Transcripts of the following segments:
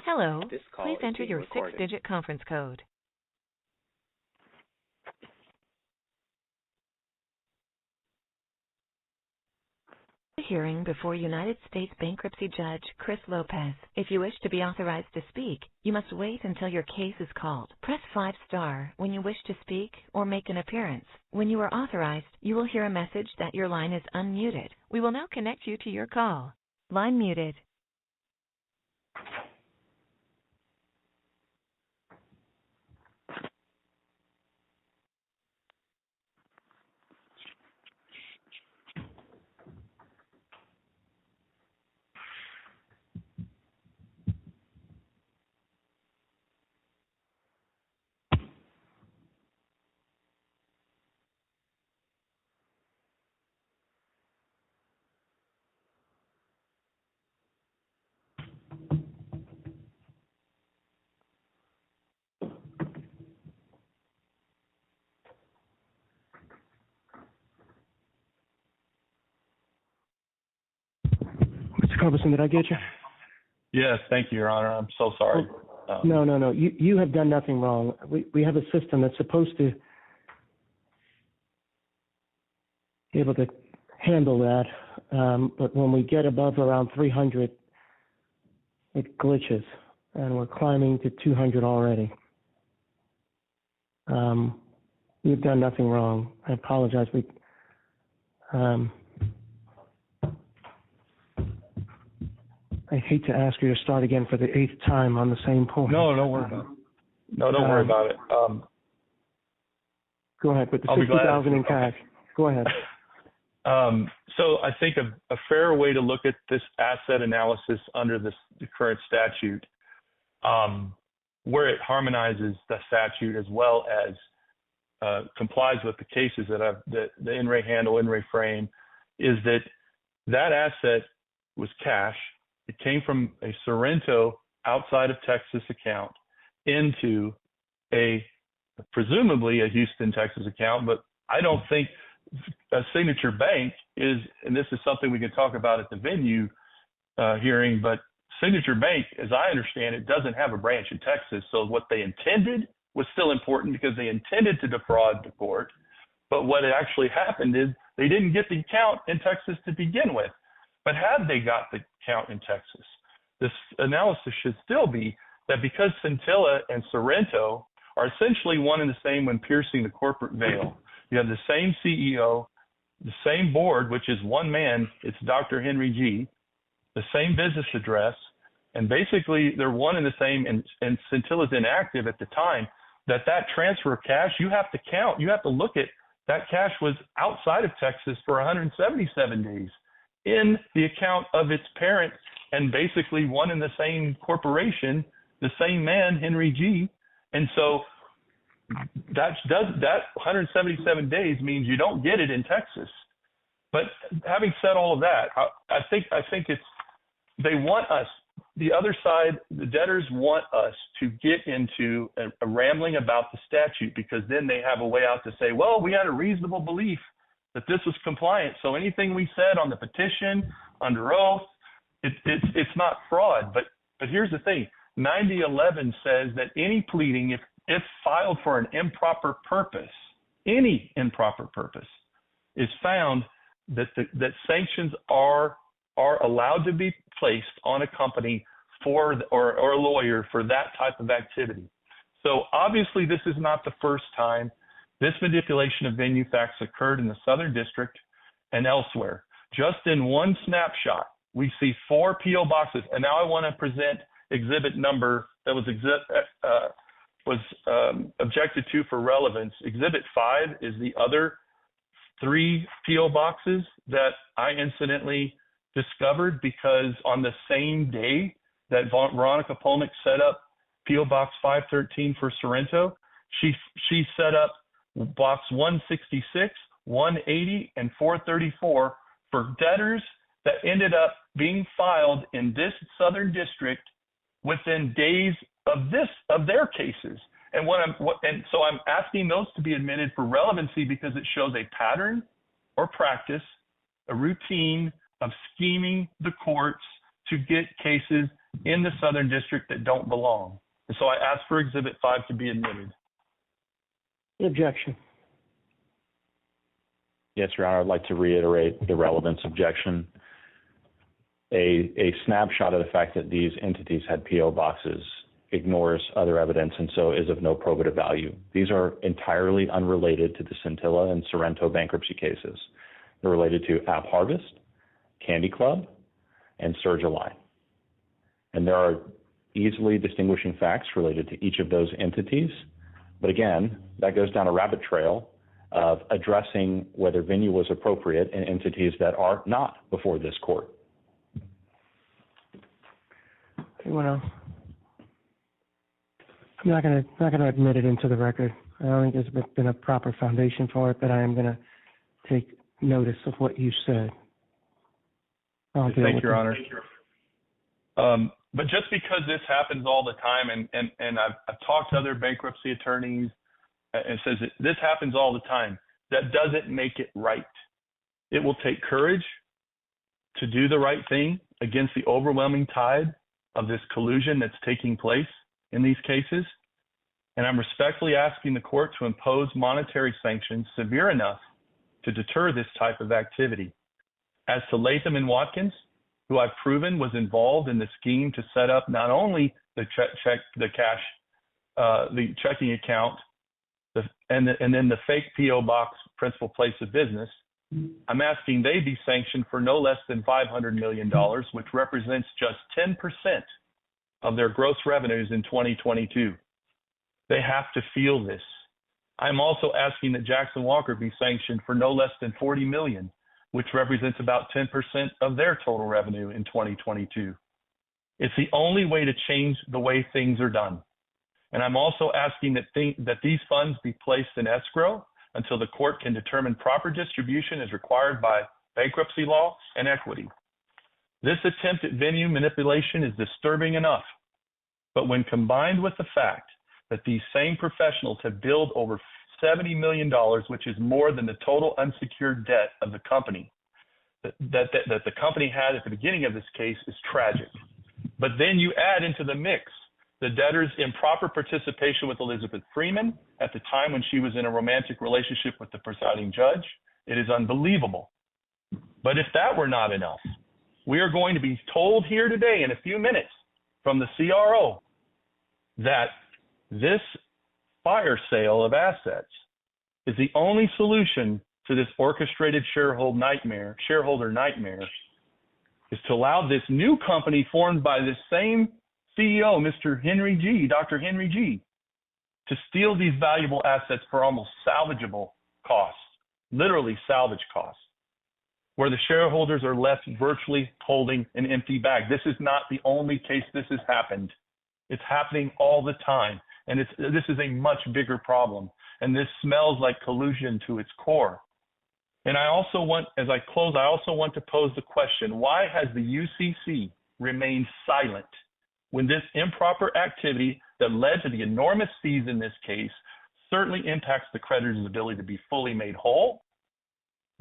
Hello. This call Please is enter being your recorded. 6-digit conference code. The hearing before United States Bankruptcy Judge Chris Lopez. If you wish to be authorized to speak, you must wait until your case is called. Press 5* when you wish to speak or make an appearance. When you are authorized, you will hear a message that your line is unmuted. We will now connect you to your call. Line muted. Mr. Culberson, did I get you? Yes, thank you, Your Honor. I'm so sorry. No. You have done nothing wrong. We have a system that's supposed to be able to handle that, but when we get above around 300, it glitches, and we're climbing to 200 already. You've done nothing wrong. I apologize. I hate to ask you to start again for the 8th time on the same point. No, don't worry about it. No, don't worry about it. Go ahead with the 60,000 in cash. Go ahead. So I think a fair way to look at this asset analysis under the current statute, where it harmonizes the statute as well as complies with the cases that the in re handle, in re frame, is that asset was cash. It came from a Sorrento outside of Texas account into presumably a Houston, Texas account, but I don't think a Signature Bank is, and this is something we can talk about at the venue hearing, but Signature Bank, as I understand it, doesn't have a branch in Texas. So what they intended was still important because they intended to defraud the court. But what actually happened is they didn't get the account in Texas to begin with. But had they got the account in Texas, this analysis should still be that because Scintilla and Sorrento are essentially one and the same when piercing the corporate veil. You have the same CEO, the same board, which is one man, it's Dr. Henry G., the same business address, and basically they're one and the same, and Scintilla's inactive at the time, that transfer of cash, you have to count. You have to look at that cash was outside of Texas for 177 days in the account of its parent, and basically one and the same corporation, the same man, Henry G. And so that 177 days means you don't get it in Texas. But having said all of that, I think they want us, the other side, the debtors want us to get into a rambling about the statute, because then they have a way out to say, well, we had a reasonable belief that this was compliant. So anything we said on the petition, under oath, it's not fraud. But here's the thing. 9011 says that any pleading, if filed for an improper purpose, any improper purpose, is found that sanctions are allowed to be placed on a company or a lawyer for that type of activity. So obviously this is not the first time this manipulation of venue facts occurred in the Southern District and elsewhere. Just in one snapshot, we see 4 P.O. boxes. And now I want to present exhibit number that was objected to for relevance. Exhibit 5 is the other 3 P.O. boxes that I incidentally discovered, because on the same day that Veronica Polnick set up P.O. Box 513 for Sorrento, she set up Box 166, 180, and 434 for debtors that ended up being filed in this Southern District within days of their cases. And so I'm asking those to be admitted for relevancy because it shows a pattern or practice, a routine of scheming the courts to get cases in the Southern District that don't belong. And so I ask for Exhibit 5 to be admitted. Objection. Yes, Your Honor, I'd like to reiterate the relevance objection. A snapshot of the fact that these entities had P.O. boxes ignores other evidence and so is of no probative value. These are entirely unrelated to the Scintilla and Sorrento bankruptcy cases. They're related to App Harvest, Candy Club, and Surgalign. And there are easily distinguishing facts related to each of those entities. But again, that goes down a rabbit trail of addressing whether venue was appropriate in entities that are not before this court. Anyone else? I'm not going to admit it into the record. I don't think there's been a proper foundation for it, but I am going to take notice of what you said. Thank you, Your Honor. But just because this happens all the time, and I've talked to other bankruptcy attorneys, and says that this happens all the time, that doesn't make it right. It will take courage to do the right thing against the overwhelming tide of this collusion that's taking place in these cases. And I'm respectfully asking the court to impose monetary sanctions severe enough to deter this type of activity. As to Latham and Watkins, who I've proven was involved in the scheme to set up not only the checking account, and then the fake P.O. box principal place of business, I'm asking they be sanctioned for no less than $500 million, which represents just 10% of their gross revenues in 2022. They have to feel this. I'm also asking that Jackson Walker be sanctioned for no less than $40 million, which represents about 10% of their total revenue in 2022. It's the only way to change the way things are done. And I'm also asking that these funds be placed in escrow until the court can determine proper distribution as required by bankruptcy law and equity. This attempt at venue manipulation is disturbing enough, but when combined with the fact that these same professionals have billed over $70 million, which is more than the total unsecured debt of the company, that the company had at the beginning of this case, is tragic. But then you add into the mix the debtor's improper participation with Elizabeth Freeman at the time when she was in a romantic relationship with the presiding judge. It is unbelievable. But if that were not enough, we are going to be told here today in a few minutes from the CRO that this fire sale of assets is the only solution to this orchestrated shareholder nightmare, is to allow this new company formed by this same CEO, Dr. Henry G, to steal these valuable assets for almost salvageable costs, literally salvage costs, where the shareholders are left virtually holding an empty bag. This is not the only case this has happened. It's happening all the time. And this is a much bigger problem. And this smells like collusion to its core. And I also want, as I close, I also want to pose the question, why has the UCC remained silent when this improper activity that led to the enormous fees in this case certainly impacts the creditor's ability to be fully made whole?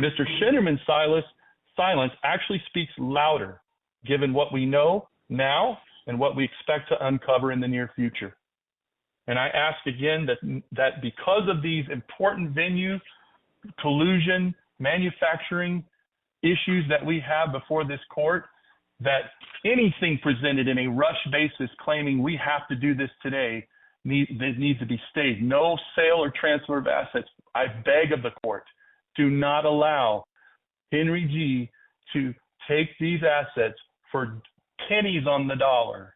Mr. Schinderman's silence actually speaks louder, given what we know now and what we expect to uncover in the near future. And I ask again that because of these important venue, collusion, manufacturing issues that we have before this court, that anything presented in a rush basis claiming we have to do this today needs to be stayed. No sale or transfer of assets. I beg of the court, do not allow Henry G to take these assets for pennies on the dollar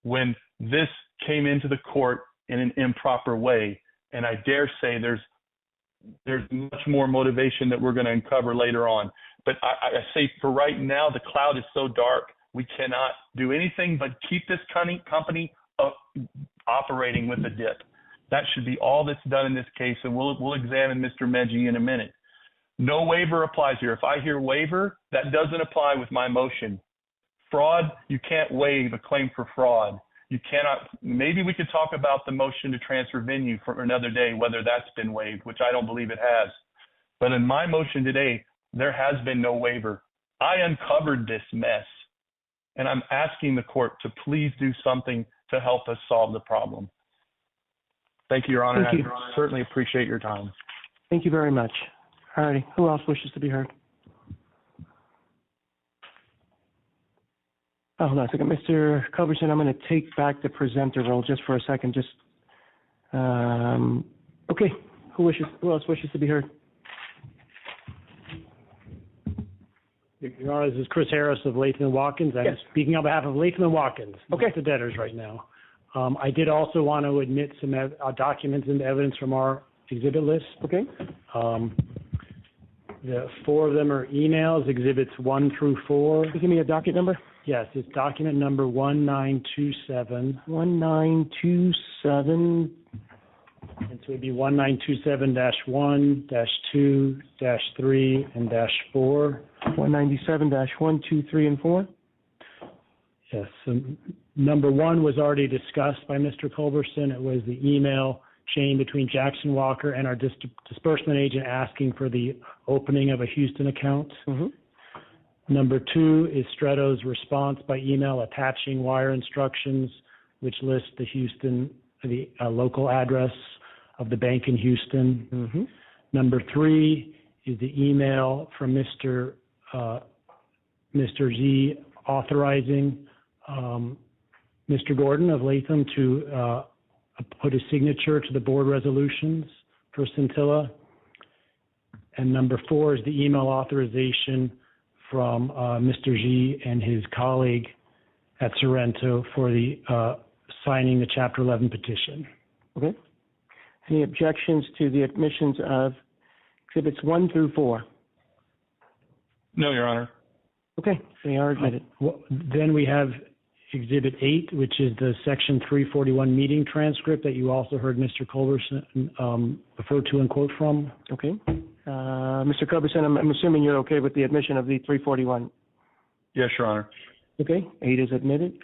when this came into the court in an improper way. And I dare say there's much more motivation that we're going to uncover later on. But I say for right now, the cloud is so dark, we cannot do anything but keep this company operating with a dip. That should be all that's done in this case, and we'll examine Mr. Medji in a minute. No waiver applies here. If I hear waiver, that doesn't apply with my motion. Fraud, you can't waive a claim for fraud. You cannot. Maybe we could talk about the motion to transfer venue for another day, whether that's been waived, which I don't believe it has. But in my motion today, there has been no waiver. I uncovered this mess. and I'm asking the court to please do something to help us solve the problem. Thank you, Your Honor. Thank you. I certainly appreciate your time. Thank you very much. All righty. Who else wishes to be heard? Oh, hold on a second. Mr. Culberson, I'm going to take back the presenter role just for a second. Okay. Who else wishes to be heard? Your Honor, this is Chris Harris of Latham & Watkins. I'm Yes. speaking on behalf of Latham & Watkins, Okay. the debtors right now. I did also want to admit some documents and evidence from our exhibit list. Okay. The four of them are emails, exhibits 1 through 4. Can you give me a docket number? Yes, it's document number 1927. 1927. And so it would be 1927-1, -2, -3, and -4. 197-1, 2, 3, and 4. Yes. So number 1 was already discussed by Mr. Culberson. It was the email chain between Jackson Walker and our disbursement agent asking for the opening of a Houston account. Mm-hmm. Number 2 is Stretto's response by email attaching wire instructions, which lists the local address of the bank in Houston. Mm-hmm. Number 3 is the email from Mr. Z authorizing Mr. Gordon of Latham to put a signature to the board resolutions for Scintilla. And number 4 is the email authorization from Mr. Z and his colleague at Sorrento for the signing the Chapter 11 petition. Okay. Any objections to the admissions of exhibits 1 through 4? No, Your Honor. Okay, they are admitted. Then we have Exhibit 8, which is the Section 341 meeting transcript that you also heard Mr. Culberson refer to and quote from. Okay. Mr. Culberson, I'm assuming you're okay with the admission of the 341. Yes, Your Honor. Okay, 8 is admitted.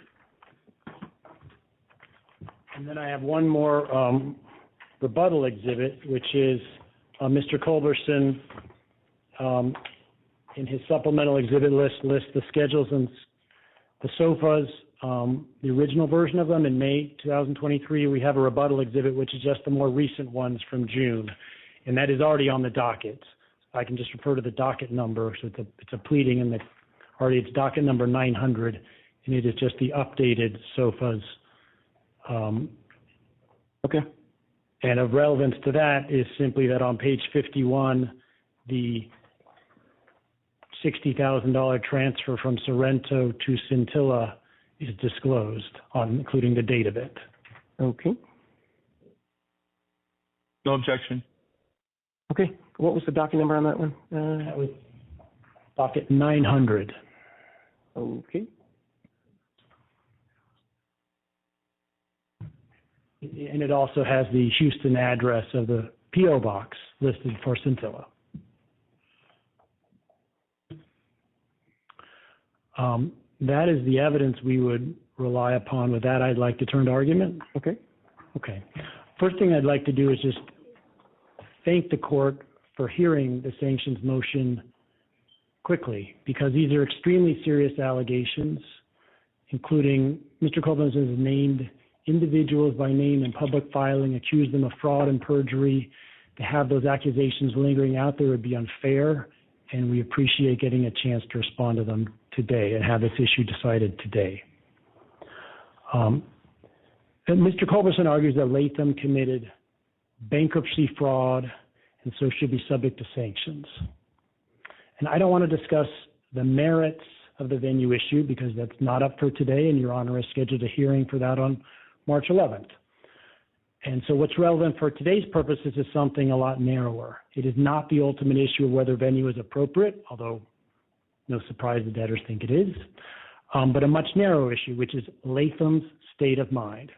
And then I have one more rebuttal exhibit, which is Mr. Culberson in his supplemental exhibit list lists the schedules and the SOFAs, the original version of them in May 2023. We have a rebuttal exhibit, which is just the more recent ones from June, and that is already on the docket. I can just refer to the docket number. So it's a pleading, and it's docket number 900, and it is just the updated SOFAs. Okay. And of relevance to that is simply that on page 51, the $60,000 transfer from Sorrento to Scintilla is disclosed, including the date of it. Okay. No objection. Okay. What was the docket number on that one? That was docket 900. Okay. And it also has the Houston address of the P.O. box listed for Scintilla. That is the evidence we would rely upon. With that, I'd like to turn to argument. Okay. Okay. First thing I'd like to do is just thank the court for hearing the sanctions motion quickly, because these are extremely serious allegations, including Mr. Culberson has named individuals by name in public filing, accused them of fraud and perjury. To have those accusations lingering out there would be unfair, and we appreciate getting a chance to respond to them today and have this issue decided today. And Mr. Culberson argues that Latham committed bankruptcy fraud and so should be subject to sanctions. And I don't want to discuss the merits of the venue issue because that's not up for today, and Your Honor has scheduled a hearing for that on March 11th. And so what's relevant for today's purposes is something a lot narrower. It is not the ultimate issue of whether venue is appropriate, although no surprise the debtors think it is, but a much narrower issue, which is Latham's state of mind.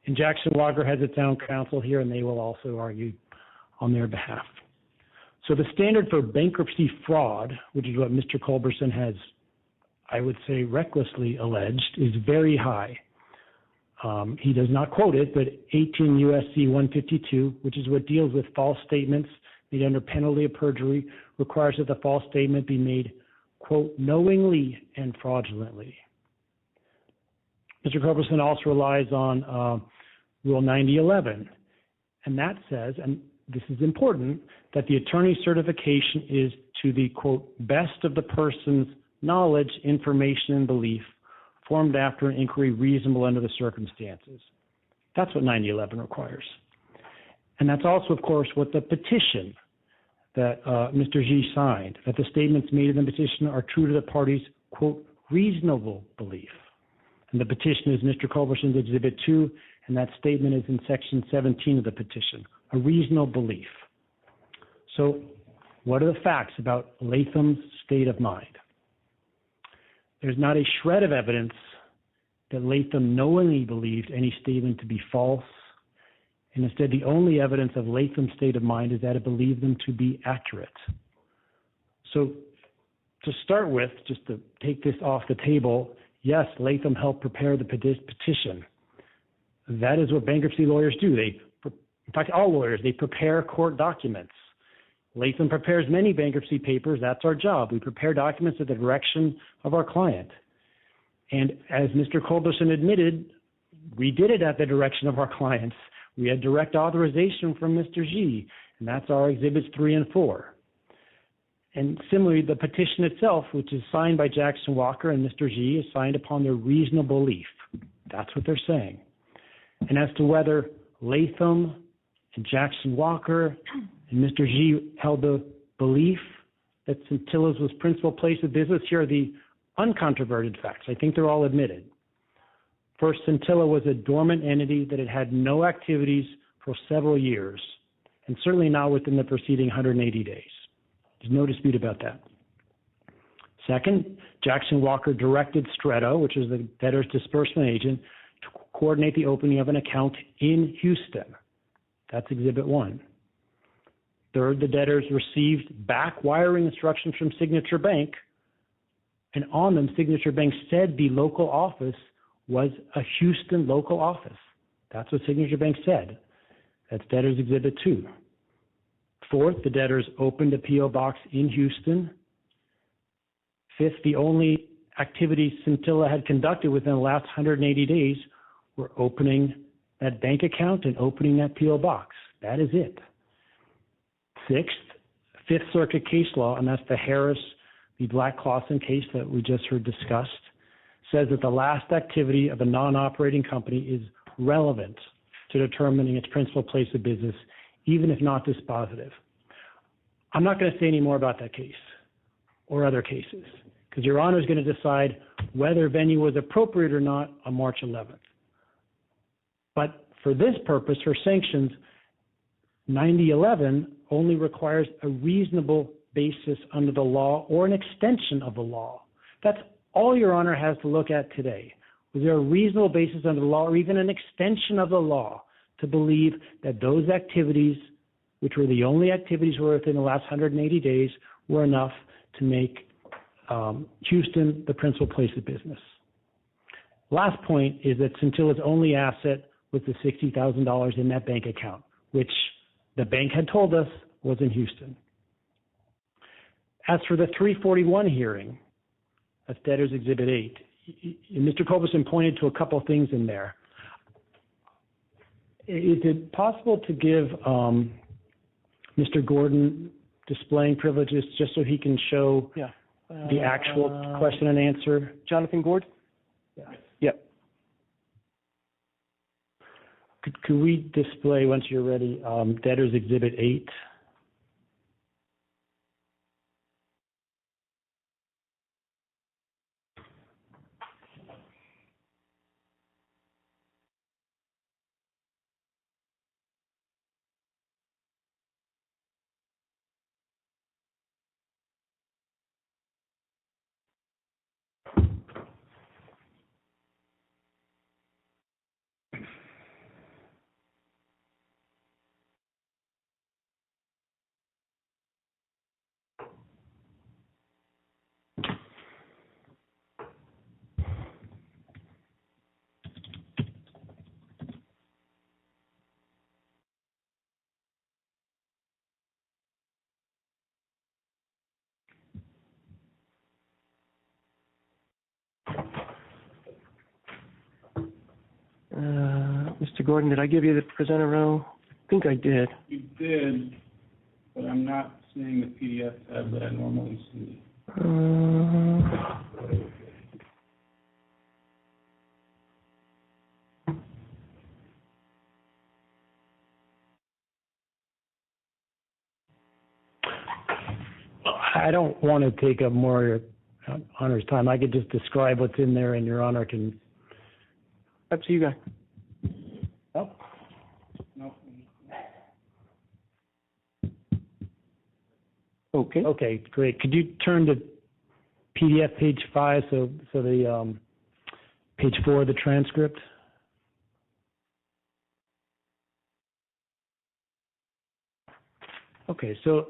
And Jackson Walker has its own counsel here, and they will also argue on their behalf. So the standard for bankruptcy fraud, which is what Mr. Culberson has, I would say, recklessly alleged, is very high. He does not quote it, but 18 U.S.C. 152, which is what deals with false statements made under penalty of perjury, requires that the false statement be made, quote, knowingly and fraudulently. Mr. Culberson also relies on Rule 9011, and that says, and this is important, that the attorney's certification is to the, quote, best of the person's knowledge, information, and belief formed after an inquiry reasonable under the circumstances. That's what 9011 requires. And that's also, of course, what the petition that Mr. G signed, that the statements made in the petition are true to the party's, quote, reasonable belief. And the petition is Mr. Culberson's Exhibit 2, and that statement is in Section 17 of the petition, a reasonable belief. So what are the facts about Latham's state of mind? There's not a shred of evidence that Latham knowingly believed any statement to be false, and instead the only evidence of Latham's state of mind is that it believed them to be accurate. So to start with, just to take this off the table, yes, Latham helped prepare the petition. That is what bankruptcy lawyers do. In fact, all lawyers, they prepare court documents. Latham prepares many bankruptcy papers. That's our job. We prepare documents at the direction of our client. And as Mr. Culberson admitted, we did it at the direction of our clients. We had direct authorization from Mr. G, and that's our Exhibits 3 and 4. And similarly, the petition itself, which is signed by Jackson Walker and Mr. G, is signed upon their reasonable belief. That's what they're saying. And as to whether Latham and Jackson Walker and Mr. G held the belief that Scintilla's was principal place of business, here are the uncontroverted facts. I think they're all admitted. First, Scintilla was a dormant entity that had had no activities for several years, and certainly not within the preceding 180 days. There's no dispute about that. Second, Jackson Walker directed Stretto, which is the debtor's disbursement agent, to coordinate the opening of an account in Houston. That's Exhibit 1. Third, the debtors received back wiring instructions from Signature Bank, and on them, Signature Bank said the local office was a Houston local office. That's what Signature Bank said. That's Debtors Exhibit 2. Fourth, the debtors opened a P.O. box in Houston. Fifth, the only activities Scintilla had conducted within the last 180 days were opening that bank account and opening that P.O. box. That is it. Sixth, Fifth Circuit case law, and that's the Harris v. Black Clawson case that we just heard discussed, says that the last activity of a non-operating company is relevant to determining its principal place of business, even if not dispositive. I'm not going to say any more about that case or other cases, because Your Honor is going to decide whether venue was appropriate or not on March 11th. But for this purpose, for sanctions, 9011 only requires a reasonable basis under the law or an extension of the law. That's all Your Honor has to look at today. Was there a reasonable basis under the law or even an extension of the law to believe that those activities, which were the only activities within the last 180 days, were enough to make Houston the principal place of business? Last point is that Scintilla's only asset was the $60,000 in that bank account, which the bank had told us was in Houston. As for the 341 hearing, that's Debtors Exhibit 8, Mr. Culberson pointed to a couple of things in there. Is it possible to give Mr. Gordon displaying privileges just so he can show the actual question and answer? Jonathan Gord? Yeah. Yep. Could we display, once you're ready, Debtors Exhibit 8? Mr. Gordon, did I give you the presenter row? I think I did. You did, but I'm not seeing the PDF tab that I normally see. I don't want to take up more of Your Honor's time. I could just describe what's in there, and Your Honor can. Up to you guys. Oh. No. Okay. Okay, great. Could you turn to PDF page 5, so the page 4 of the transcript? Okay, so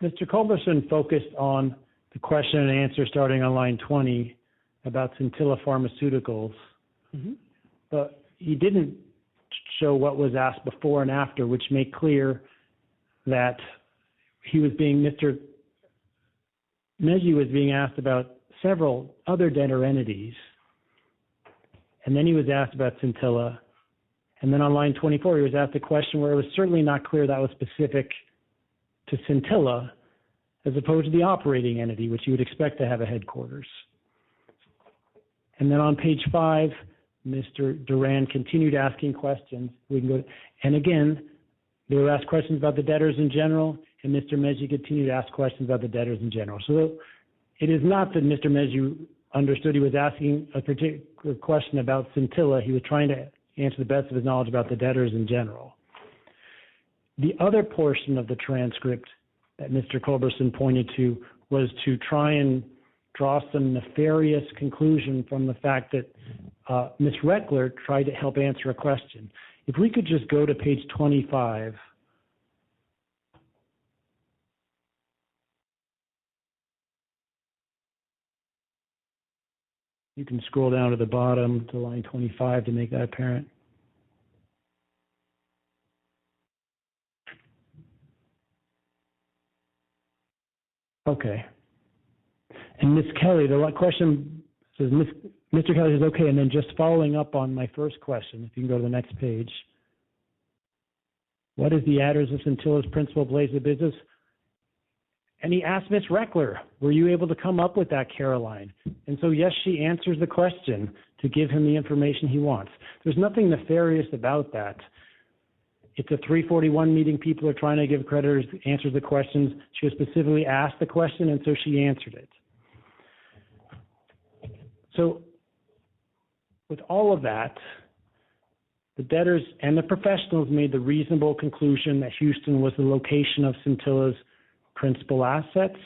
Mr. Culberson focused on the question and answer starting on line 20 about Scintilla Pharmaceuticals, but he didn't show what was asked before and after, which made clear that Mr. Mejji was being asked about several other debtor entities, and then he was asked about Scintilla, and then on line 24 he was asked a question where it was certainly not clear that was specific to Scintilla as opposed to the operating entity, which you would expect to have a headquarters. And then on page 5, Mr. Duran continued asking questions. We can go, and again, they were asked questions about the debtors in general, and Mr. Mejji continued to ask questions about the debtors in general. So it is not that Mr. Mejji understood he was asking a particular question about Scintilla. He was trying to answer the best of his knowledge about the debtors in general. The other portion of the transcript that Mr. Culberson pointed to was to try and draw some nefarious conclusion from the fact that Ms. Reckler tried to help answer a question. If we could just go to page 25. You can scroll down to the bottom to line 25 to make that apparent. Okay. And Ms. Kelly, the question says, Mr. Kelly says, okay, and then just following up on my first question, if you can go to the next page. What is the address of Scintilla's principal place of business? And he asked Ms. Reckler, were you able to come up with that, Caroline? And so, yes, she answers the question to give him the information he wants. There's nothing nefarious about that. It's a 341 meeting. People are trying to give creditors answers to questions. She was specifically asked the question, and so she answered it. So with all of that, the debtors and the professionals made the reasonable conclusion that Houston was the location of Scintilla's principal assets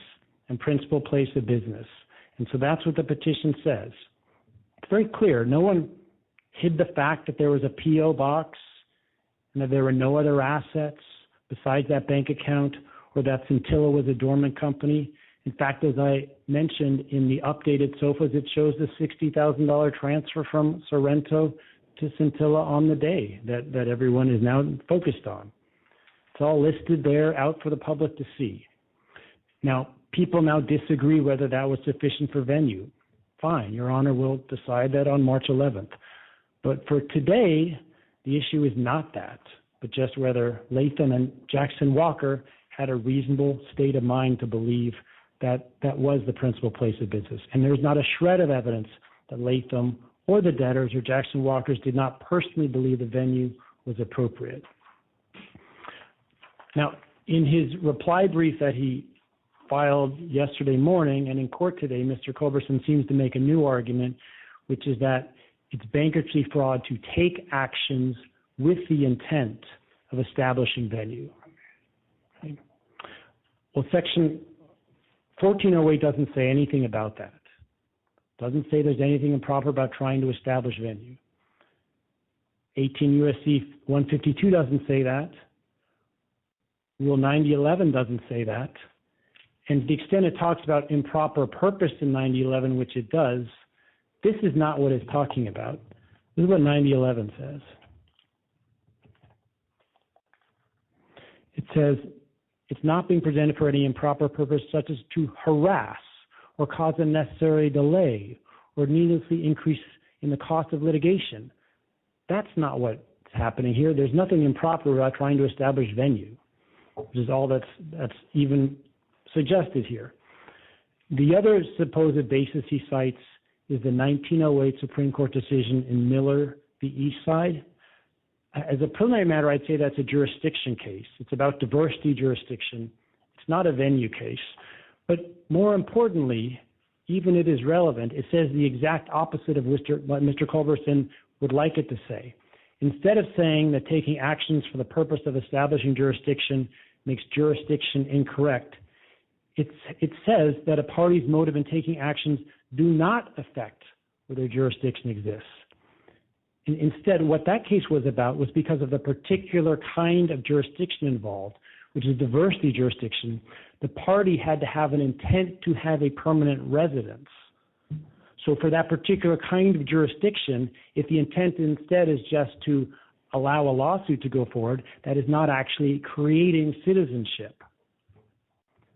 and principal place of business. And so that's what the petition says. It's very clear. No one hid the fact that there was a P.O. box and that there were no other assets besides that bank account, or that Scintilla was a dormant company. In fact, as I mentioned in the updated SOFAs, it shows the $60,000 transfer from Sorrento to Scintilla on the day that everyone is now focused on. It's all listed there out for the public to see. Now, people now disagree whether that was sufficient for venue. Fine, Your Honor will decide that on March 11th. But for today, the issue is not that, but just whether Latham and Jackson Walker had a reasonable state of mind to believe that that was the principal place of business. And there's not a shred of evidence that Latham or the debtors or Jackson Walkers did not personally believe the venue was appropriate. Now, in his reply brief that he filed yesterday morning and in court today, Mr. Culberson seems to make a new argument, which is that it's bankruptcy fraud to take actions with the intent of establishing venue. Okay. Well, Section 1408 doesn't say anything about that. Doesn't say there's anything improper about trying to establish venue. 18 U.S.C. 152 doesn't say that. Rule 9011 doesn't say that. And to the extent it talks about improper purpose in 9011, which it does, this is not what it's talking about. This is what 9011 says. It says, it's not being presented for any improper purpose such as to harass or cause unnecessary delay or needlessly increase in the cost of litigation. That's not what's happening here. There's nothing improper about trying to establish venue, which is all that's even suggested here. The other supposed basis he cites is the 1908 Supreme Court decision in Miller v. Eastside. As a preliminary matter, I'd say that's a jurisdiction case. It's about diversity jurisdiction. It's not a venue case. But more importantly, even it is relevant, it says the exact opposite of what Mr. Culberson would like it to say. Instead of saying that taking actions for the purpose of establishing jurisdiction makes jurisdiction incorrect, it says that a party's motive in taking actions do not affect whether jurisdiction exists. And instead, what that case was about was because of the particular kind of jurisdiction involved, which is diversity jurisdiction, the party had to have an intent to have a permanent residence. So for that particular kind of jurisdiction, if the intent instead is just to allow a lawsuit to go forward, that is not actually creating citizenship.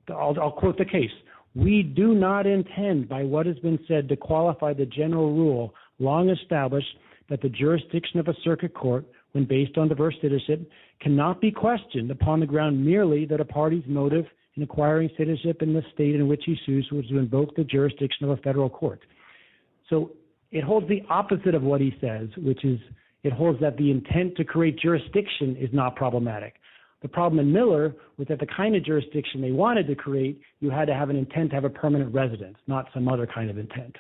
I'll quote the case. We do not intend, by what has been said, to qualify the general rule long established that the jurisdiction of a circuit court, when based on diverse citizenship, cannot be questioned upon the ground merely that a party's motive in acquiring citizenship in the state in which he sues was to invoke the jurisdiction of a federal court. So it holds the opposite of what he says, which is it holds that the intent to create jurisdiction is not problematic. The problem in Miller was that the kind of jurisdiction they wanted to create, you had to have an intent to have a permanent residence, not some other kind of intent.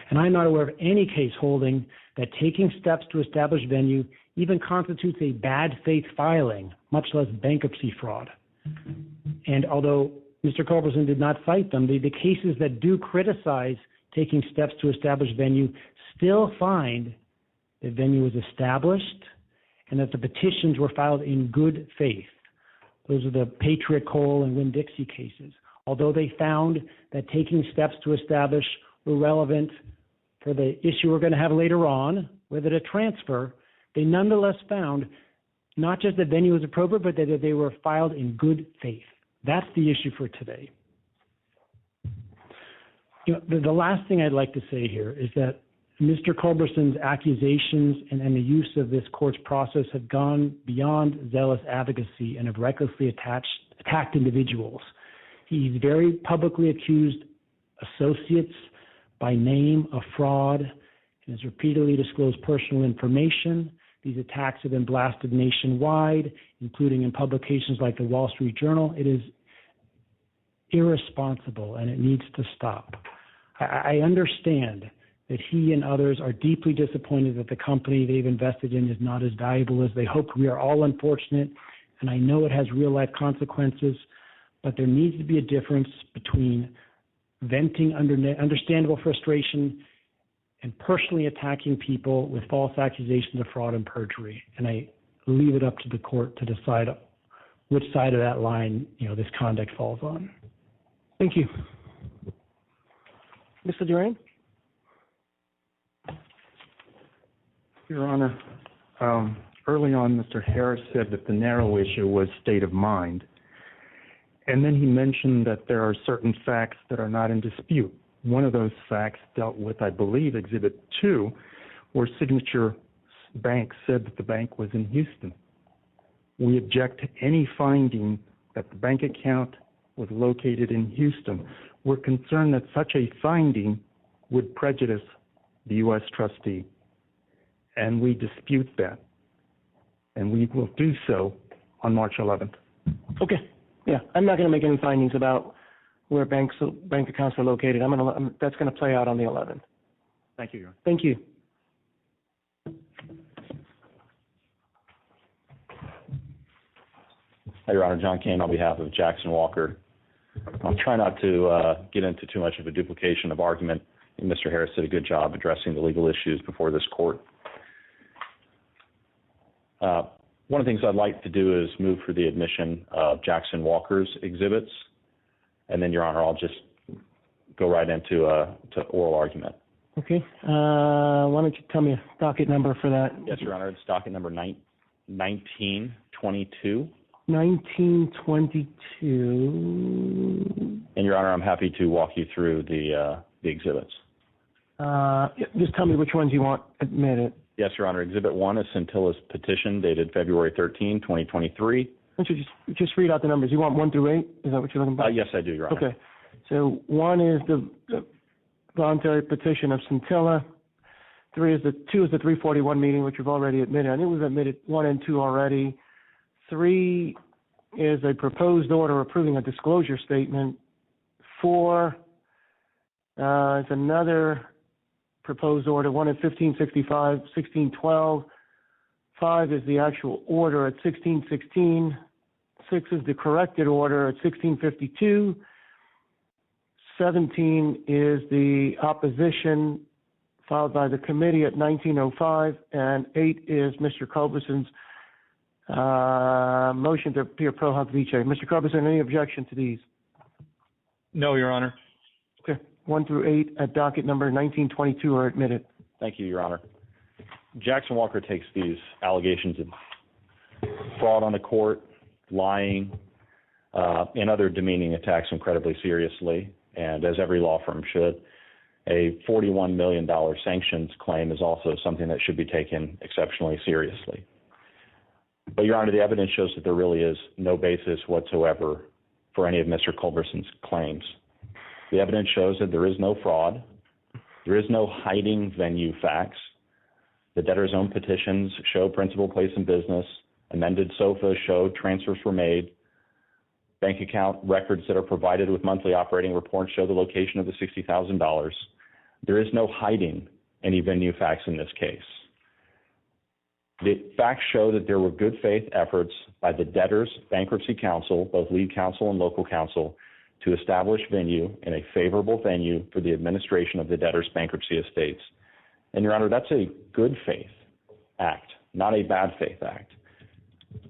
And I'm not aware of any case holding that taking steps to establish venue even constitutes a bad faith filing, much less bankruptcy fraud. And although Mr. Culberson did not cite them, the cases that do criticize taking steps to establish venue still find that venue was established and that the petitions were filed in good faith. Those are the Patriot Coal and Winn-Dixie cases. Although they found that taking steps to establish were relevant for the issue we're going to have later on, whether to transfer, they nonetheless found not just that venue was appropriate, but that they were filed in good faith. That's the issue for today. You know, the last thing I'd like to say here is that Mr. Culberson's accusations and the use of this court's process have gone beyond zealous advocacy and have recklessly attacked individuals. He's very publicly accused associates by name of fraud and has repeatedly disclosed personal information. These attacks have been blasted nationwide, including in publications like the Wall Street Journal. It is irresponsible and it needs to stop. I understand that he and others are deeply disappointed that the company they've invested in is not as valuable as they hoped. We are all unfortunate, and I know it has real-life consequences, but there needs to be a difference between venting understandable frustration and personally attacking people with false accusations of fraud and perjury. And I leave it up to the court to decide which side of that line, this conduct falls on. Thank you. Mr. Duran? Your Honor, early on, Mr. Harris said that the narrow issue was state of mind. And then he mentioned that there are certain facts that are not in dispute. One of those facts dealt with, I believe, Exhibit 2, where Signature Bank said that the bank was in Houston. We object to any finding that the bank account was located in Houston. We're concerned that such a finding would prejudice the U.S. trustee, and we dispute that. And we will do so on March 11th. Okay. Yeah, I'm not going to make any findings about where bank accounts are located. That's going to play out on the 11th. Thank you, Your Honor. Thank you. Hi, Your Honor. John Kane on behalf of Jackson Walker. I'll try not to get into too much of a duplication of argument. Mr. Harris did a good job addressing the legal issues before this court. One of the things I'd like to do is move for the admission of Jackson Walker's exhibits, and then, Your Honor, I'll just go right into to oral argument. Okay. Why don't you tell me a docket number for that? Yes, Your Honor. It's docket number 1922. 1922. And, Your Honor, I'm happy to walk you through the exhibits. Just tell me which ones you want admitted. Yes, Your Honor. Exhibit 1 is Scintilla's petition dated February 13, 2023. Why don't you just read out the numbers? You want 1 through 8? Is that what you're looking for? Yes, I do, Your Honor. Okay. So 1 is the voluntary petition of Scintilla. 2 is the 341 meeting, which we've already admitted. I think we've admitted 1 and 2 already. 3 is a proposed order approving a disclosure statement. 4 is another proposed order, 1 at 1565, 1612. 5 is the actual order at 1616. 6 is the corrected order at 1652. 17 is the opposition filed by the committee at 1905, and 8 is Mr. Culberson's motion to appear pro hoc vice. Mr. Culberson, any objection to these? No, Your Honor. Okay, 1 through 8 at docket number 1922 are admitted. Thank you, Your Honor. Jackson Walker takes these allegations of fraud on the court, lying, and other demeaning attacks incredibly seriously, and as every law firm should. A $41 million sanctions claim is also something that should be taken exceptionally seriously. But, Your Honor, the evidence shows that there really is no basis whatsoever for any of Mr. Culberson's claims. The evidence shows that there is no fraud. There is no hiding venue facts. The debtor's own petitions show principal place in business. Amended SOFA show transfers were made. Bank account records that are provided with monthly operating reports show the location of the $60,000. There is no hiding any venue facts in this case. The facts show that there were good faith efforts by the debtor's bankruptcy counsel, both lead counsel and local counsel, to establish venue in a favorable venue for the administration of the debtor's bankruptcy estates. And, Your Honor, that's a good faith act, not a bad faith act.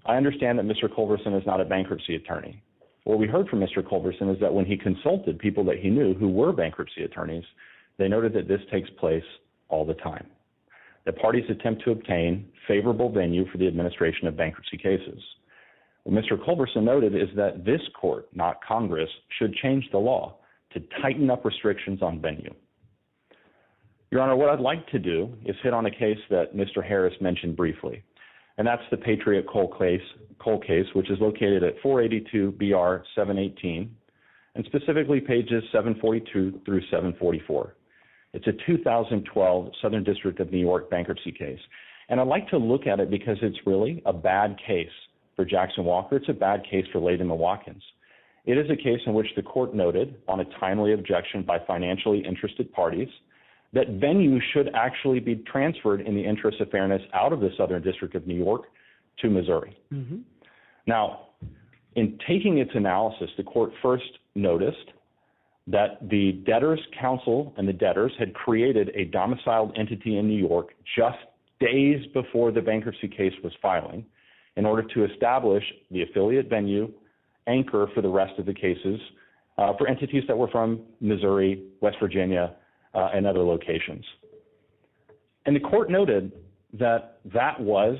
I understand that Mr. Culberson is not a bankruptcy attorney. What we heard from Mr. Culberson is that when he consulted people that he knew who were bankruptcy attorneys, they noted that this takes place all the time. That parties attempt to obtain favorable venue for the administration of bankruptcy cases. What Mr. Culberson noted is that this court, not Congress, should change the law to tighten up restrictions on venue. Your Honor, what I'd like to do is hit on a case that Mr. Harris mentioned briefly, and that's the Patriot Coal case, which is located at 482 BR 718, and specifically pages 742 through 744. It's a 2012 Southern District of New York bankruptcy case. And I'd like to look at it because it's really a bad case for Jackson Walker. It's a bad case for Latham and Watkins. It is a case in which the court noted, on a timely objection by financially interested parties, that venue should actually be transferred in the interest of fairness out of the Southern District of New York to Missouri. Mm-hmm. Now, in taking its analysis, the court first noticed that the debtors' counsel and the debtors had created a domiciled entity in New York just days before the bankruptcy case was filing in order to establish the affiliate venue anchor for the rest of the cases for entities that were from Missouri, West Virginia, and other locations. And the court noted that that was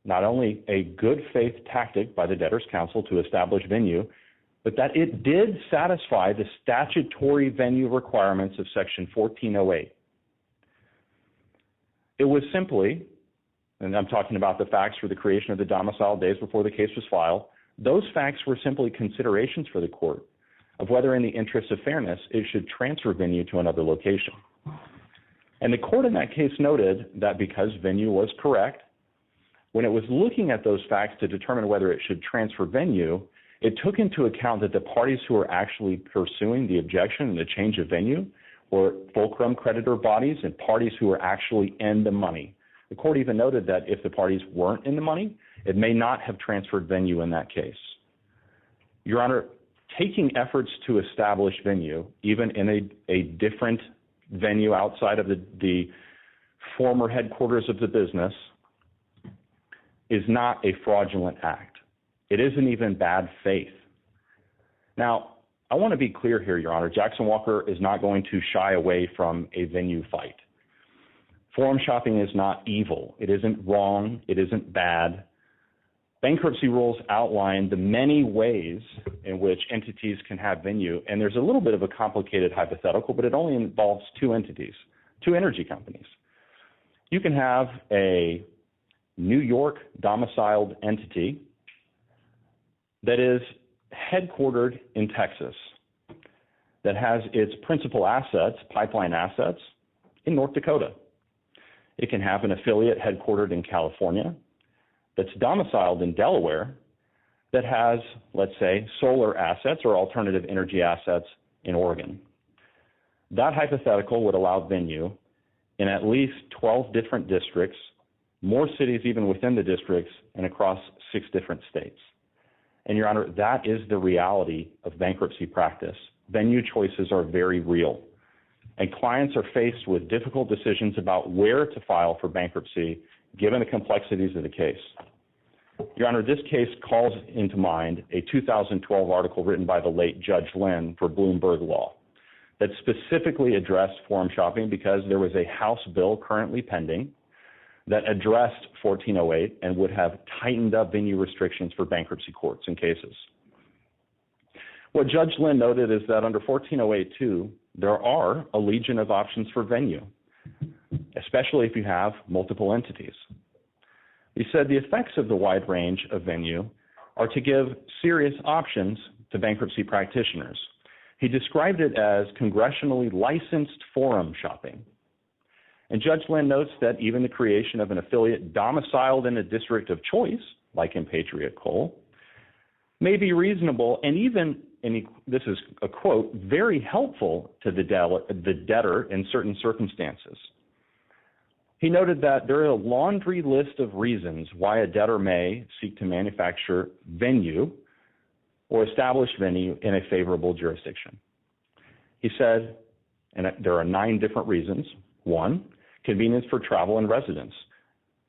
not only a good faith tactic by the debtors' counsel to establish venue, but that it did satisfy the statutory venue requirements of Section 1408. It was simply, and I'm talking about the facts for the creation of the domicile days before the case was filed, those facts were simply considerations for the court of whether in the interest of fairness it should transfer venue to another location. And the court in that case noted that because venue was correct, when it was looking at those facts to determine whether it should transfer venue, it took into account that the parties who were actually pursuing the objection and the change of venue were fulcrum creditor bodies and parties who were actually in the money. The court even noted that if the parties weren't in the money, it may not have transferred venue in that case. Your Honor, taking efforts to establish venue, even in a different venue outside of the former headquarters of the business, is not a fraudulent act. It isn't even bad faith. Now, I want to be clear here, Your Honor. Jackson Walker is not going to shy away from a venue fight. Forum shopping is not evil. It isn't wrong. It isn't bad. Bankruptcy rules outline the many ways in which entities can have venue, and there's a little bit of a complicated hypothetical, but it only involves two entities, two energy companies. You can have a New York domiciled entity that is headquartered in Texas, that has its principal assets, pipeline assets, in North Dakota. It can have an affiliate headquartered in California that's domiciled in Delaware that has, let's say, solar assets or alternative energy assets in Oregon. That hypothetical would allow venue in at least 12 different districts, more cities even within the districts, and across 6 different states. And Your Honor, that is the reality of bankruptcy practice. Venue choices are very real, and clients are faced with difficult decisions about where to file for bankruptcy given the complexities of the case. Your Honor, this case calls into mind a 2012 article written by the late Judge Lynn for Bloomberg Law that specifically addressed forum shopping because there was a House bill currently pending that addressed 1408 and would have tightened up venue restrictions for bankruptcy courts and cases. What Judge Lynn noted is that under 1408-2, there are a legion of options for venue, especially if you have multiple entities. He said the effects of the wide range of venue are to give serious options to bankruptcy practitioners. He described it as congressionally licensed forum shopping. And Judge Lynn notes that even the creation of an affiliate domiciled in a district of choice, like in Patriot Coal, may be reasonable and even, and this is a quote, very helpful to the debtor in certain circumstances. He noted that there are a laundry list of reasons why a debtor may seek to manufacture venue or establish venue in a favorable jurisdiction. He said, and there are 9 different reasons. 1, convenience for travel and residence.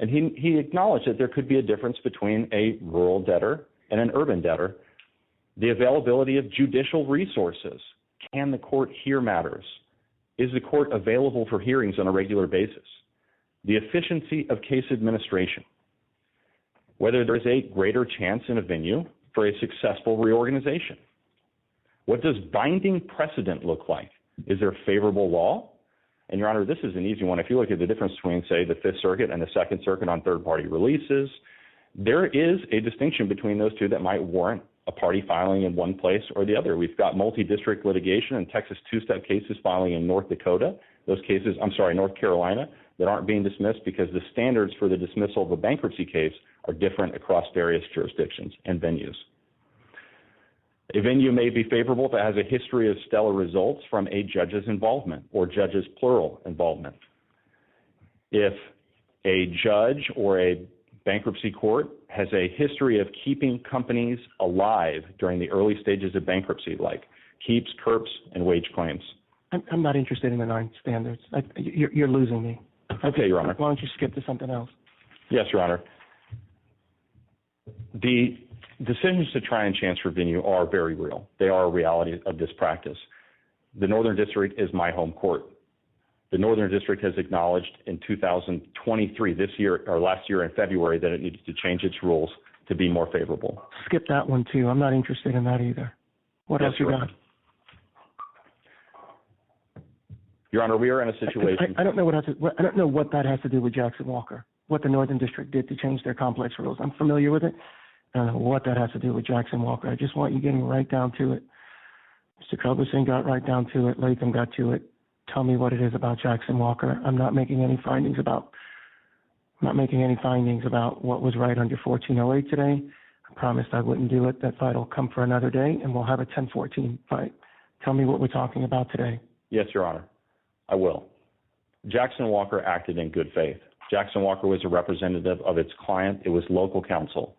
And he acknowledged that there could be a difference between a rural debtor and an urban debtor. The availability of judicial resources. Can the court hear matters? Is the court available for hearings on a regular basis? The efficiency of case administration. Whether there's a greater chance in a venue for a successful reorganization. What does binding precedent look like? Is there favorable law? And Your Honor, this is an easy one. If you look at the difference between, say, the Fifth Circuit and the Second Circuit on third-party releases, there is a distinction between those two that might warrant a party filing in one place or the other. We've got multi-district litigation and Texas two-step cases filing in North Carolina, that aren't being dismissed because the standards for the dismissal of a bankruptcy case are different across various jurisdictions and venues. A venue may be favorable if it has a history of stellar results from a judge's involvement or judge's plural involvement. If a judge or a bankruptcy court has a history of keeping companies alive during the early stages of bankruptcy, like keeps, curps, and wage claims. I'm not interested in the 9 standards. You're losing me. Okay, Your Honor. Why don't you skip to something else? Yes, Your Honor. The decisions to try and transfer venue are very real. They are a reality of this practice. The Northern District is my home court. The Northern District has acknowledged in 2023, this year or last year in February, that it needed to change its rules to be more favorable. Skip that one too. I'm not interested in that either. What else you got? Your Honor, we are in a situation. I don't know I don't know what that has to do with Jackson Walker. What the Northern District did to change their complex rules. I'm familiar with it. I don't know what that has to do with Jackson Walker. I just want you getting right down to it. Mr. Culberson got right down to it. Latham got to it. Tell me what it is about Jackson Walker. I'm not making any findings about what was right under 1408 today. I promised I wouldn't do it. That fight will come for another day, and we'll have a 1014 fight. Tell me what we're talking about today. Yes, Your Honor. I will. Jackson Walker acted in good faith. Jackson Walker was a representative of its client. It was local counsel.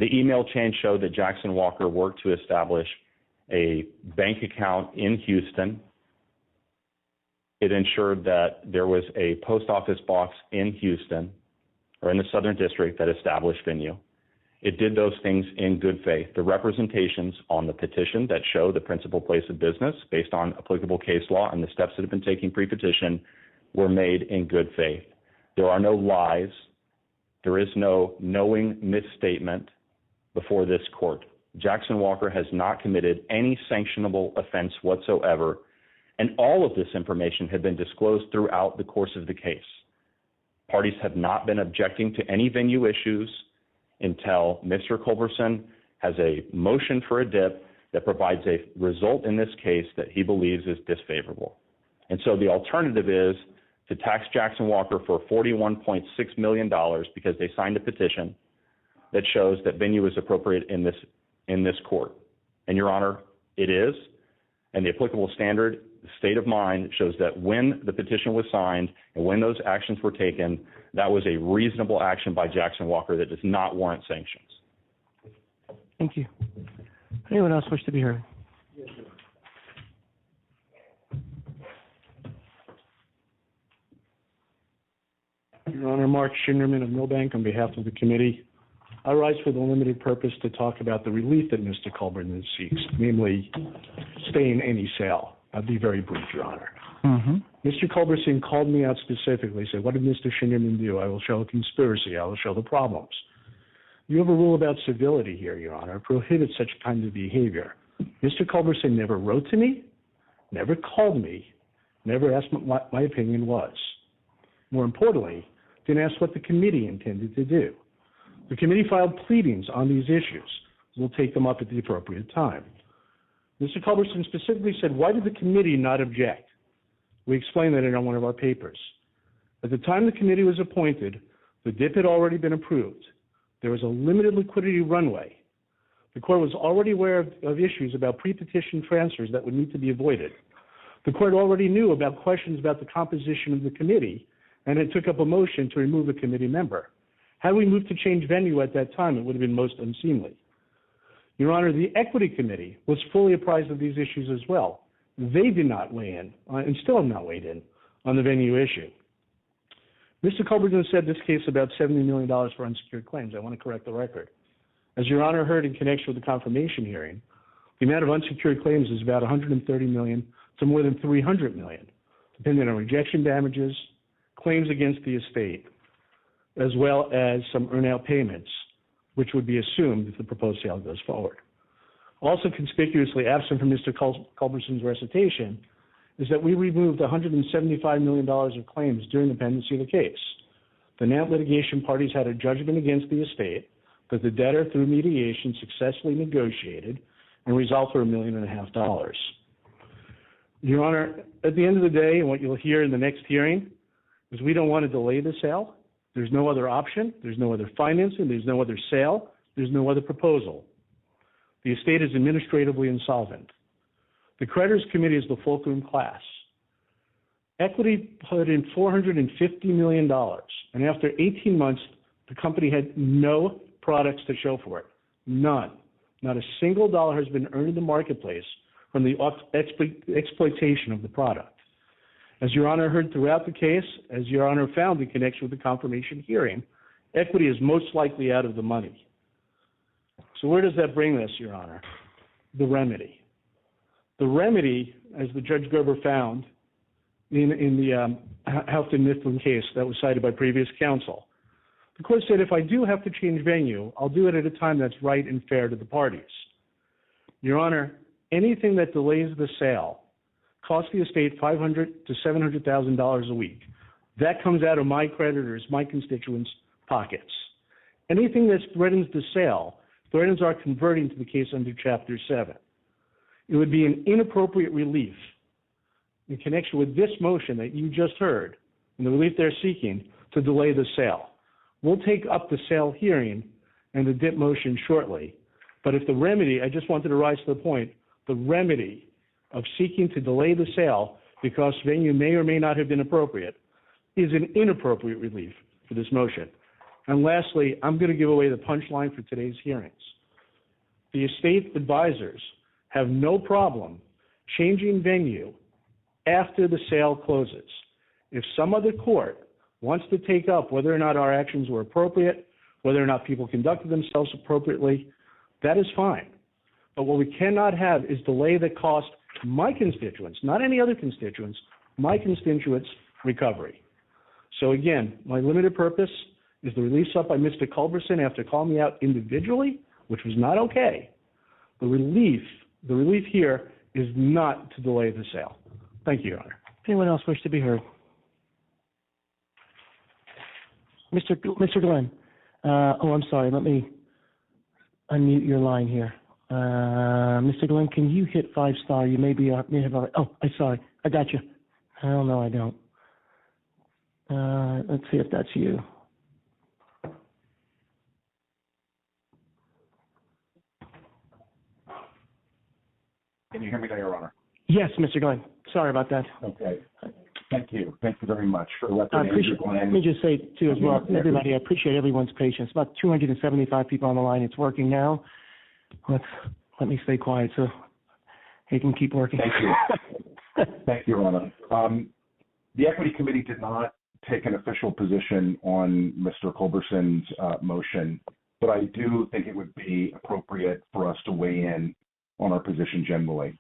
The email chain showed that Jackson Walker worked to establish a bank account in Houston. It ensured that there was a post office box in Houston or in the Southern District that established venue. It did those things in good faith. The representations on the petition that show the principal place of business based on applicable case law and the steps that have been taken pre-petition were made in good faith. There are no lies. There is no knowing misstatement before this court. Jackson Walker has not committed any sanctionable offense whatsoever, and all of this information had been disclosed throughout the course of the case. Parties have not been objecting to any venue issues until Mr. Culberson has a motion for a dip that provides a result in this case that he believes is disfavorable. And so the alternative is to tax Jackson Walker for $41.6 million because they signed a petition that shows that venue is appropriate in this court. And Your Honor, it is. And the applicable standard, the state of mind, shows that when the petition was signed and when those actions were taken, that was a reasonable action by Jackson Walker that does not warrant sanctions. Thank you. Anyone else wish to be heard? Yes, sir. Your Honor, Mark Schinderman of Milbank on behalf of the committee. I rise for the limited purpose to talk about the relief that Mr. Culberson seeks, namely stay in any sale. I'll be very brief, Your Honor. Mr. Culberson called me out specifically, said, what did Mr. Schinderman do? I will show a conspiracy. I will show the problems. You have a rule about civility here, Your Honor. It prohibits such kind of behavior. Mr. Culberson never wrote to me, never called me, never asked what my opinion was. More importantly, didn't ask what the committee intended to do. The committee filed pleadings on these issues. We'll take them up at the appropriate time. Mr. Culberson specifically said, why did the committee not object? We explained that in one of our papers. At the time the committee was appointed, the DIP had already been approved. There was a limited liquidity runway. The court was already aware of issues about pre-petition transfers that would need to be avoided. The court already knew about questions about the composition of the committee, and it took up a motion to remove a committee member. Had we moved to change venue at that time, it would have been most unseemly. Your Honor, the Equity Committee was fully apprised of these issues as well. They did not weigh in, and still have not weighed in, on the venue issue. Mr. Culberson said this case about $70 million for unsecured claims. I want to correct the record. As Your Honor heard in connection with the confirmation hearing, the amount of unsecured claims is about $130 million to more than $300 million, depending on rejection damages, claims against the estate, as well as some earn-out payments, which would be assumed if the proposed sale goes forward. Also conspicuously absent from Mr. Culberson's recitation is that we removed $175 million of claims during the pendency of the case. The NAT litigation parties had a judgment against the estate that the debtor, through mediation, successfully negotiated and resolved for $1.5 million. Your Honor, at the end of the day, and what you'll hear in the next hearing, is we don't want to delay the sale. There's no other option. There's no other financing. There's no other sale. There's no other proposal. The estate is administratively insolvent. The creditors committee is the fulcrum class. Equity put in $450 million, and after 18 months, the company had no products to show for it. None. Not a single dollar has been earned in the marketplace from the exploitation of the product. As Your Honor heard throughout the case, as Your Honor found in connection with the confirmation hearing, Equity is most likely out of the money. So where does that bring us, Your Honor? The remedy. The remedy, as the Judge Gerber found in the Houghton Mifflin case that was cited by previous counsel, the court said, if I do have to change venue, I'll do it at a time that's right and fair to the parties. Your Honor, anything that delays the sale costs the estate $500,000 to $700,000 a week. That comes out of my creditors, my constituents' pockets. Anything that threatens the sale threatens our converting to the case under Chapter 7. It would be an inappropriate relief in connection with this motion that you just heard, and the relief they're seeking, to delay the sale. We'll take up the sale hearing and the DIP motion shortly. But if the remedy, I just wanted to rise to the point, the remedy of seeking to delay the sale because venue may or may not have been appropriate is an inappropriate relief for this motion. And lastly, I'm going to give away the punchline for today's hearings. The estate advisors have no problem changing venue after the sale closes. If some other court wants to take up whether or not our actions were appropriate, whether or not people conducted themselves appropriately, that is fine. But what we cannot have is delay that cost my constituents, not any other constituents, my constituents' recovery. So again, my limited purpose is the relief sought by Mr. Culberson after calling me out individually, which was not okay. The relief here is not to delay the sale. Thank you, Your Honor. Anyone else wish to be heard? Mr. Glenn. I'm sorry. Let me unmute your line here. Mr. Glenn, can you hit 5-star? You may have already. Oh, I'm sorry. I got you. Hell no, I don't. Let's see if that's you. Can you hear me now, Your Honor? Yes, Mr. Glenn. Sorry about that. Okay. Thank you. Thank you very much for letting I appreciate. Let me just say too as well, everybody. I appreciate everyone's patience. About 275 people on the line. It's working now. Let me stay quiet so he can keep working. Thank you. Thank you, Your Honor. The Equity Committee did not take an official position on Mr. Culberson's motion, but I do think it would be appropriate for us to weigh in on our position generally.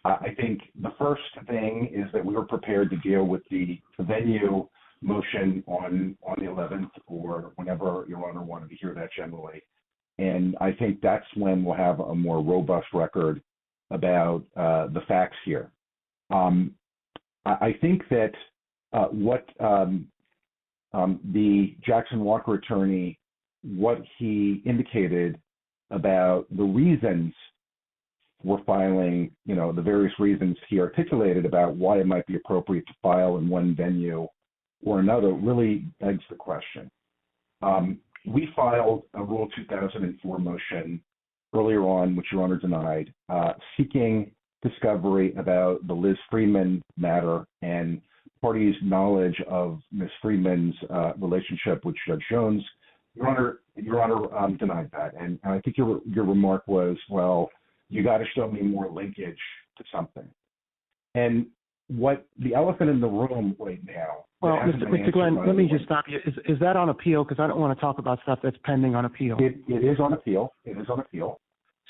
I think the first thing is that we were prepared to deal with the venue motion on the 11th or whenever Your Honor wanted to hear that generally. And I think that's when we'll have a more robust record about the facts here. I think that what the Jackson Walker attorney, what he indicated about the reasons for filing, the various reasons he articulated about why it might be appropriate to file in one venue or another really begs the question. We filed a Rule 2004 motion earlier on, which Your Honor denied, seeking discovery about the Liz Freeman matter and parties' knowledge of Ms. Freeman's relationship with Judge Jones. Your Honor denied that, and I think your remark was, well, you got to show me more linkage to something. And what the elephant in the room right now. Well, Mr. Glenn, let me just stop you. Is that on appeal? Because I don't want to talk about stuff that's pending on appeal. It is on appeal. It is on appeal.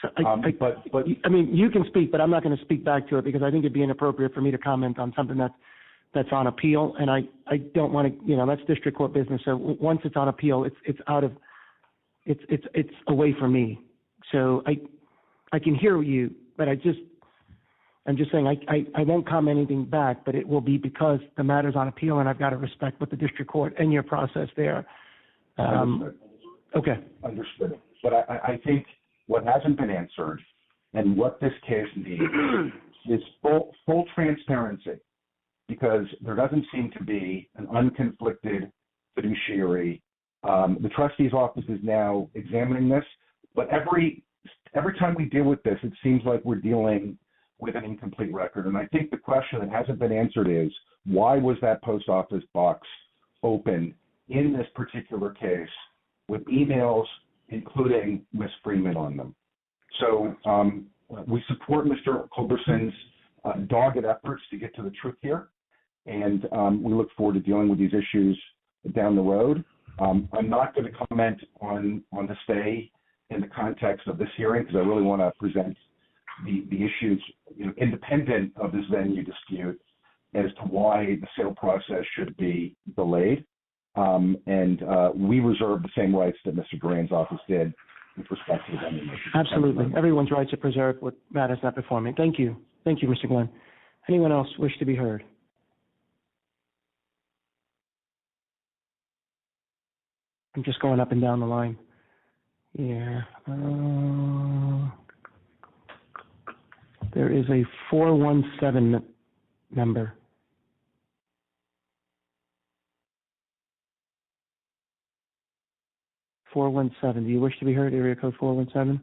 So I mean, you can speak, but I'm not going to speak back to it because I think it'd be inappropriate for me to comment on something that's on appeal, and I don't want to. That's district court business. So once it's on appeal, it's out of, it's away from me. So I can hear you, but I'm just saying I won't comment anything back, but it will be because the matter's on appeal, and I've got to respect what the district court and your process there. Understood. Okay. Understood. But I think what hasn't been answered and what this case needs is full transparency, because there doesn't seem to be an unconflicted fiduciary. The trustee's office is now examining this, but every time we deal with this, it seems like we're dealing with an incomplete record. And I think the question that hasn't been answered is, why was that post office box open in this particular case with emails including Ms. Freeman on them? So we support Mr. Culberson's dogged efforts to get to the truth here, and we look forward to dealing with these issues down the road. I'm not going to comment on the stay in the context of this hearing because I really want to present the issues independent of this venue dispute as to why the sale process should be delayed. And we reserve the same rights that Mr. Duran's office did with respect to the venue issue. Absolutely. Everyone's rights are preserved what matters not before me. Thank you. Thank you, Mr. Glenn. Anyone else wish to be heard? I'm just going up and down the line. Yeah. There is a 417 member. 417. Do you wish to be heard? Area code 417.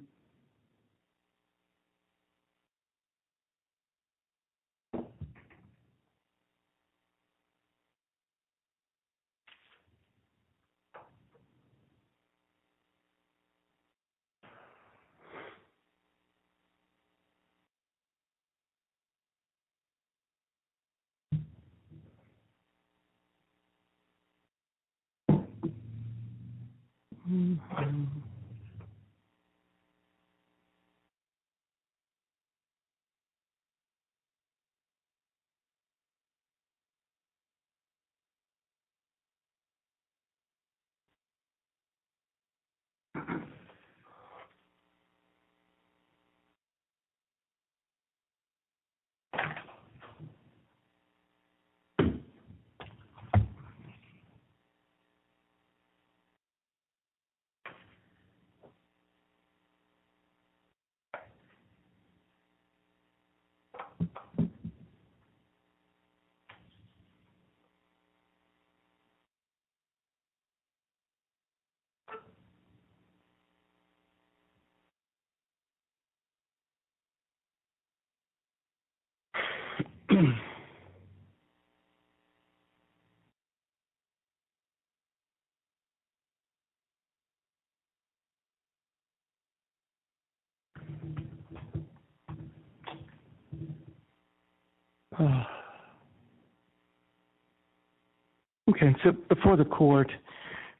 Okay, so before the court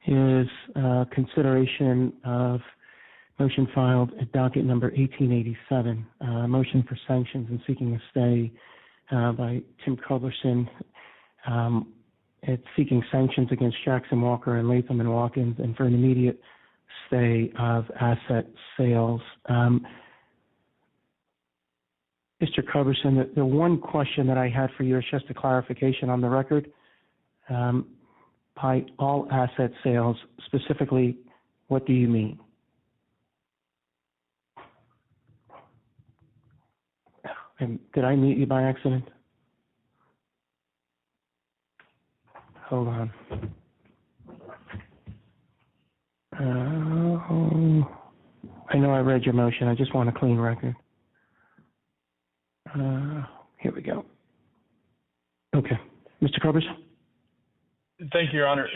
is consideration of motion filed at docket number 1887, motion for sanctions and seeking a stay by Tim Culberson. It's seeking sanctions against Jackson Walker and Latham and Watkins and for an immediate stay of asset sales. Mr. Culberson, the one question that I had for you is just a clarification on the record. By all asset sales, specifically, what do you mean? And did I mute you by accident? Hold on. I know I read your motion. I just want a clean record. Here we go. Okay. Mr. Culberson? Thank you, Your Honor.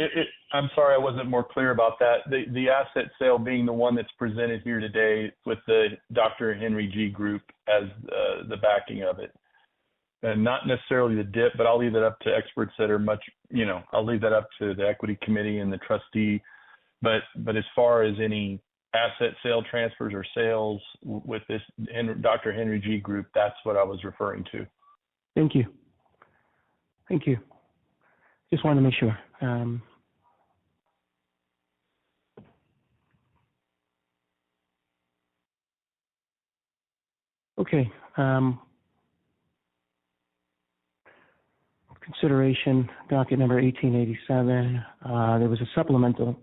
I'm sorry I wasn't more clear about that. The asset sale being the one that's presented here today with the Dr. Henry G. Group as the backing of it. And not necessarily the DIP, but I'll leave that up to experts that are I'll leave that up to the equity committee and the trustee. But as far as any asset sale transfers or sales with this Dr. Henry G. Group, that's what I was referring to. Thank you. Thank you. Just wanted to make sure. Okay. Consideration, docket number 1887. There was a supplemental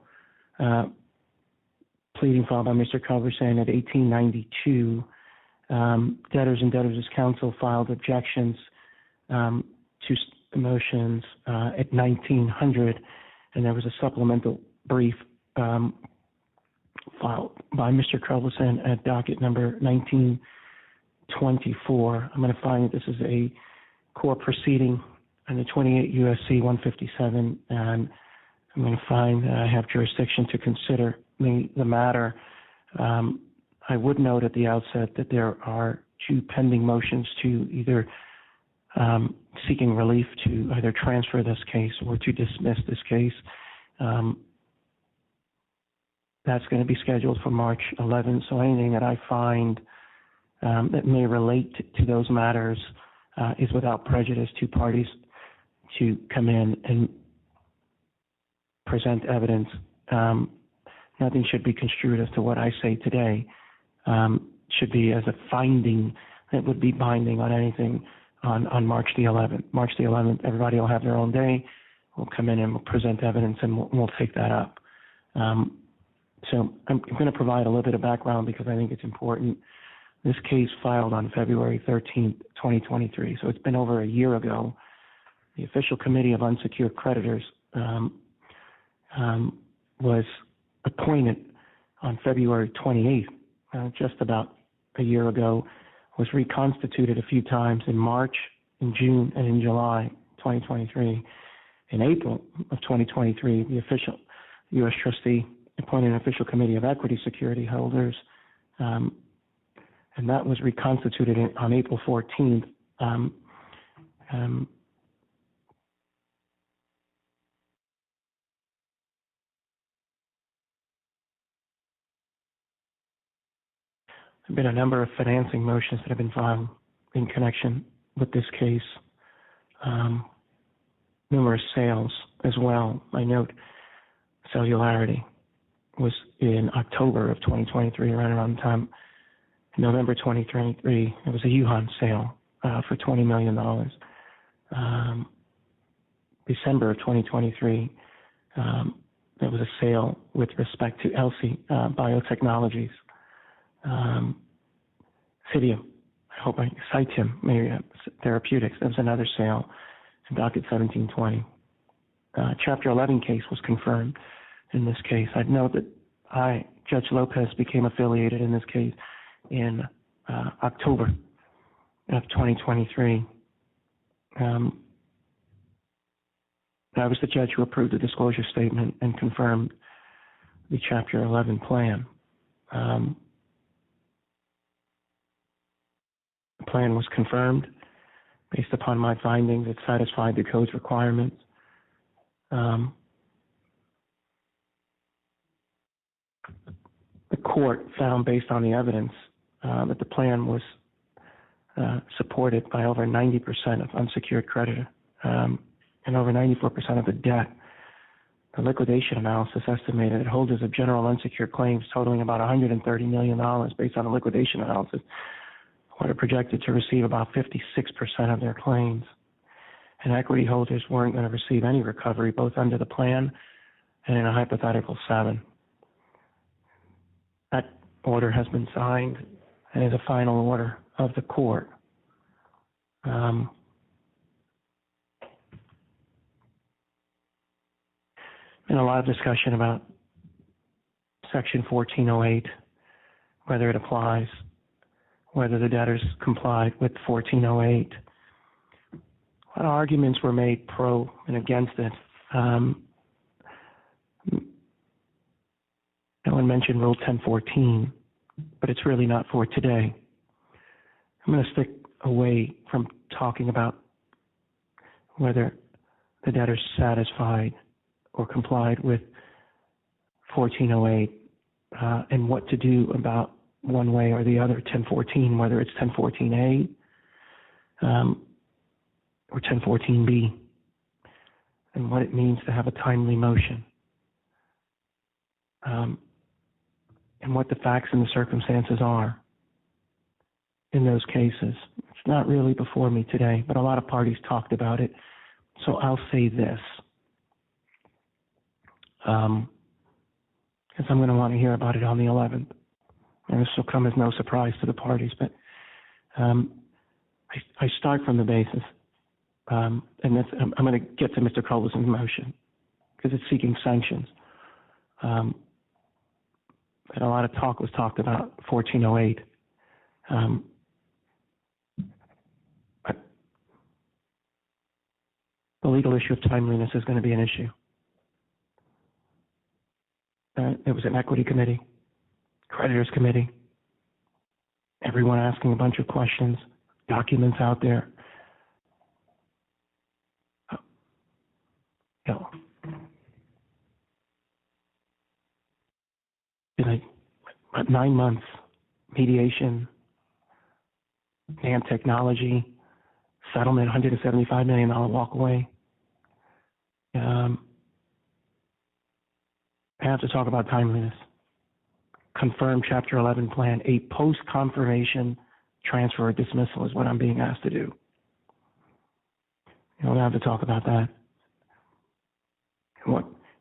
pleading filed by Mr. Culberson at 1892. Debtors and Debtors' Counsel filed objections to motions at 1900, and there was a supplemental brief filed by Mr. Culberson at docket number 1924. I'm going to find that this is a core proceeding under 28 U.S.C. 157, and I'm going to find that I have jurisdiction to consider the matter. I would note at the outset that there are two pending motions to either seeking relief to either transfer this case or to dismiss this case. That's going to be scheduled for March 11th, so anything that I find that may relate to those matters is without prejudice to parties to come in and present evidence. Nothing should be construed as to what I say today. Should be as a finding that would be binding on anything on March the 11th. March the 11th, everybody will have their own day. We'll come in and we'll present evidence and we'll take that up. So I'm going to provide a little bit of background because I think it's important. This case filed on February 13th, 2023. So it's been over a year ago. The official committee of unsecured creditors was appointed on February 28th, just about a year ago, was reconstituted a few times in March, in June, and in July 2023. In April of 2023, the official U.S. trustee appointed an official committee of equity security holders, and that was reconstituted on April 14th. There have been a number of financing motions that have been filed in connection with this case. Numerous sales as well. I note Cellularity was in October of 2023, right around the time, November 2023. It was a Yuhan sale for $20 million. December of 2023, there was a sale with respect to Elsie Biotechnologies. Cytium, I hope I cite him, maybe Therapeutics. There was another sale in docket 1720. Chapter 11 case was confirmed in this case. I'd note that Judge Lopez, became affiliated in this case in October of 2023. I was the judge who approved the disclosure statement and confirmed the Chapter 11 plan. The plan was confirmed based upon my findings. It satisfied the code's requirements. The court found, based on the evidence, that the plan was supported by over 90% of unsecured creditor and over 94% of the debt. The liquidation analysis estimated that holders of general unsecured claims totaling about $130 million based on the liquidation analysis were projected to receive about 56% of their claims. And equity holders weren't going to receive any recovery, both under the plan and in a hypothetical 7. That order has been signed and is a final order of the court. Been a lot of discussion about Section 1408, whether it applies, whether the debtors complied with 1408. A lot of arguments were made pro and against it. No one mentioned Rule 1014, but it's really not for today. I'm going to stick away from talking about whether the debtors satisfied or complied with 1408 and what to do about one way or the other 1014, whether it's 1014A or 1014B, and what it means to have a timely motion, and what the facts and the circumstances are in those cases. It's not really before me today, but a lot of parties talked about it, so I'll say this. Because I'm going to want to hear about it on the 11th. And this will come as no surprise to the parties, but I start from the basis, and that's, I'm going to get to Mr. Culbertson's motion, because it's seeking sanctions. And a lot of talk was talked about 1408. But the legal issue of timeliness is going to be an issue. There was an equity committee, creditors committee, everyone asking a bunch of questions, documents out there. In about 9 months, mediation, NAM technology, settlement, $175 million walk away. I have to talk about timeliness. Confirm Chapter 11 plan. A post-confirmation transfer or dismissal is what I'm being asked to do. You don't have to talk about that.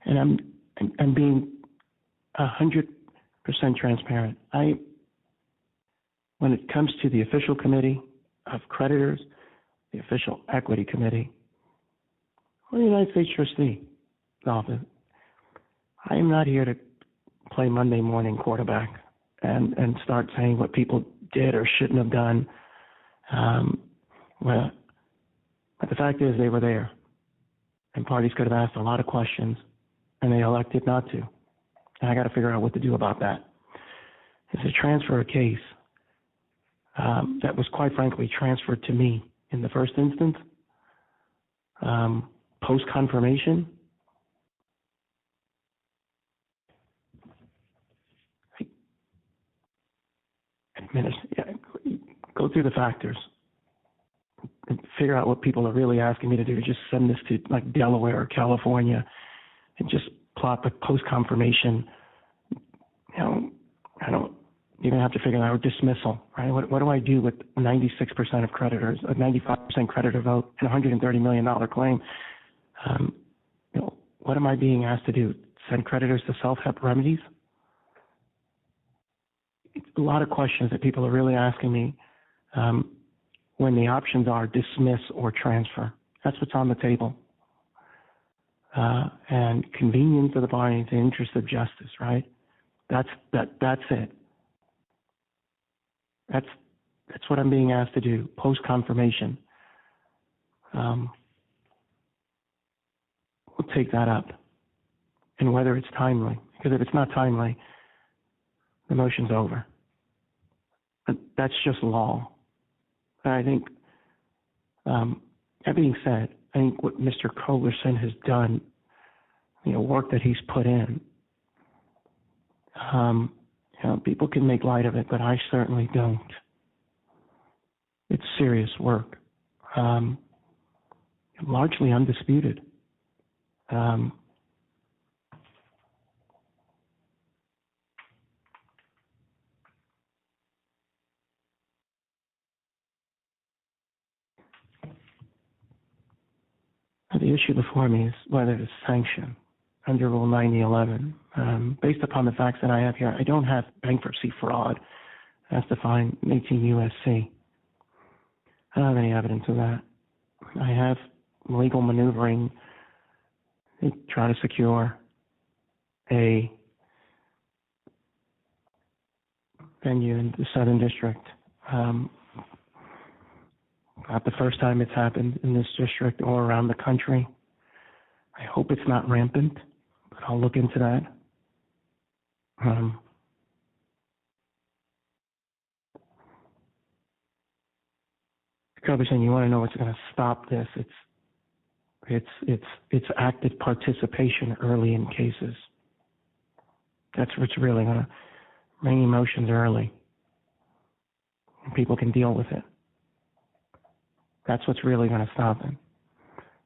And I'm being 100% transparent. When it comes to the official committee of creditors, the official equity committee, or the United States Trustee office, I am not here to play Monday morning quarterback and start saying what people did or shouldn't have done. But the fact is they were there, and parties could have asked a lot of questions, and they elected not to. And I got to figure out what to do about that. It's a transfer case that was, quite frankly, transferred to me in the first instance. Post-confirmation, go through the factors and figure out what people are really asking me to do. Just send this to like Delaware or California and just plot the post-confirmation. I don't even have to figure out dismissal, right? What do I do with 96% of creditors, a 95% creditor vote, and $130 million claim? What am I being asked to do? Send creditors to self-help remedies? It's a lot of questions that people are really asking me when the options are dismiss or transfer. That's what's on the table. And convenience of the parties in the interest of justice, right? That's it. That's what I'm being asked to do, post-confirmation. we'll take that up, and whether it's timely. Because if it's not timely, the motion's over. But that's just law. And I think, that being said, I think what Mr. Culberson has done, work that he's put in, people can make light of it, but I certainly don't. It's serious work, largely undisputed. The issue before me is whether to sanction under Rule 9011. Based upon the facts that I have here, I don't have bankruptcy fraud as defined in 18 U.S.C. I don't have any evidence of that. I have legal maneuvering to try to secure a venue in the Southern District. Not the first time it's happened in this district or around the country. I hope it's not rampant, but I'll look into that. Culberson, you want to know what's going to stop this? It's active participation early in cases. That's what's really going to bring emotions early, and people can deal with it. That's what's really going to stop it.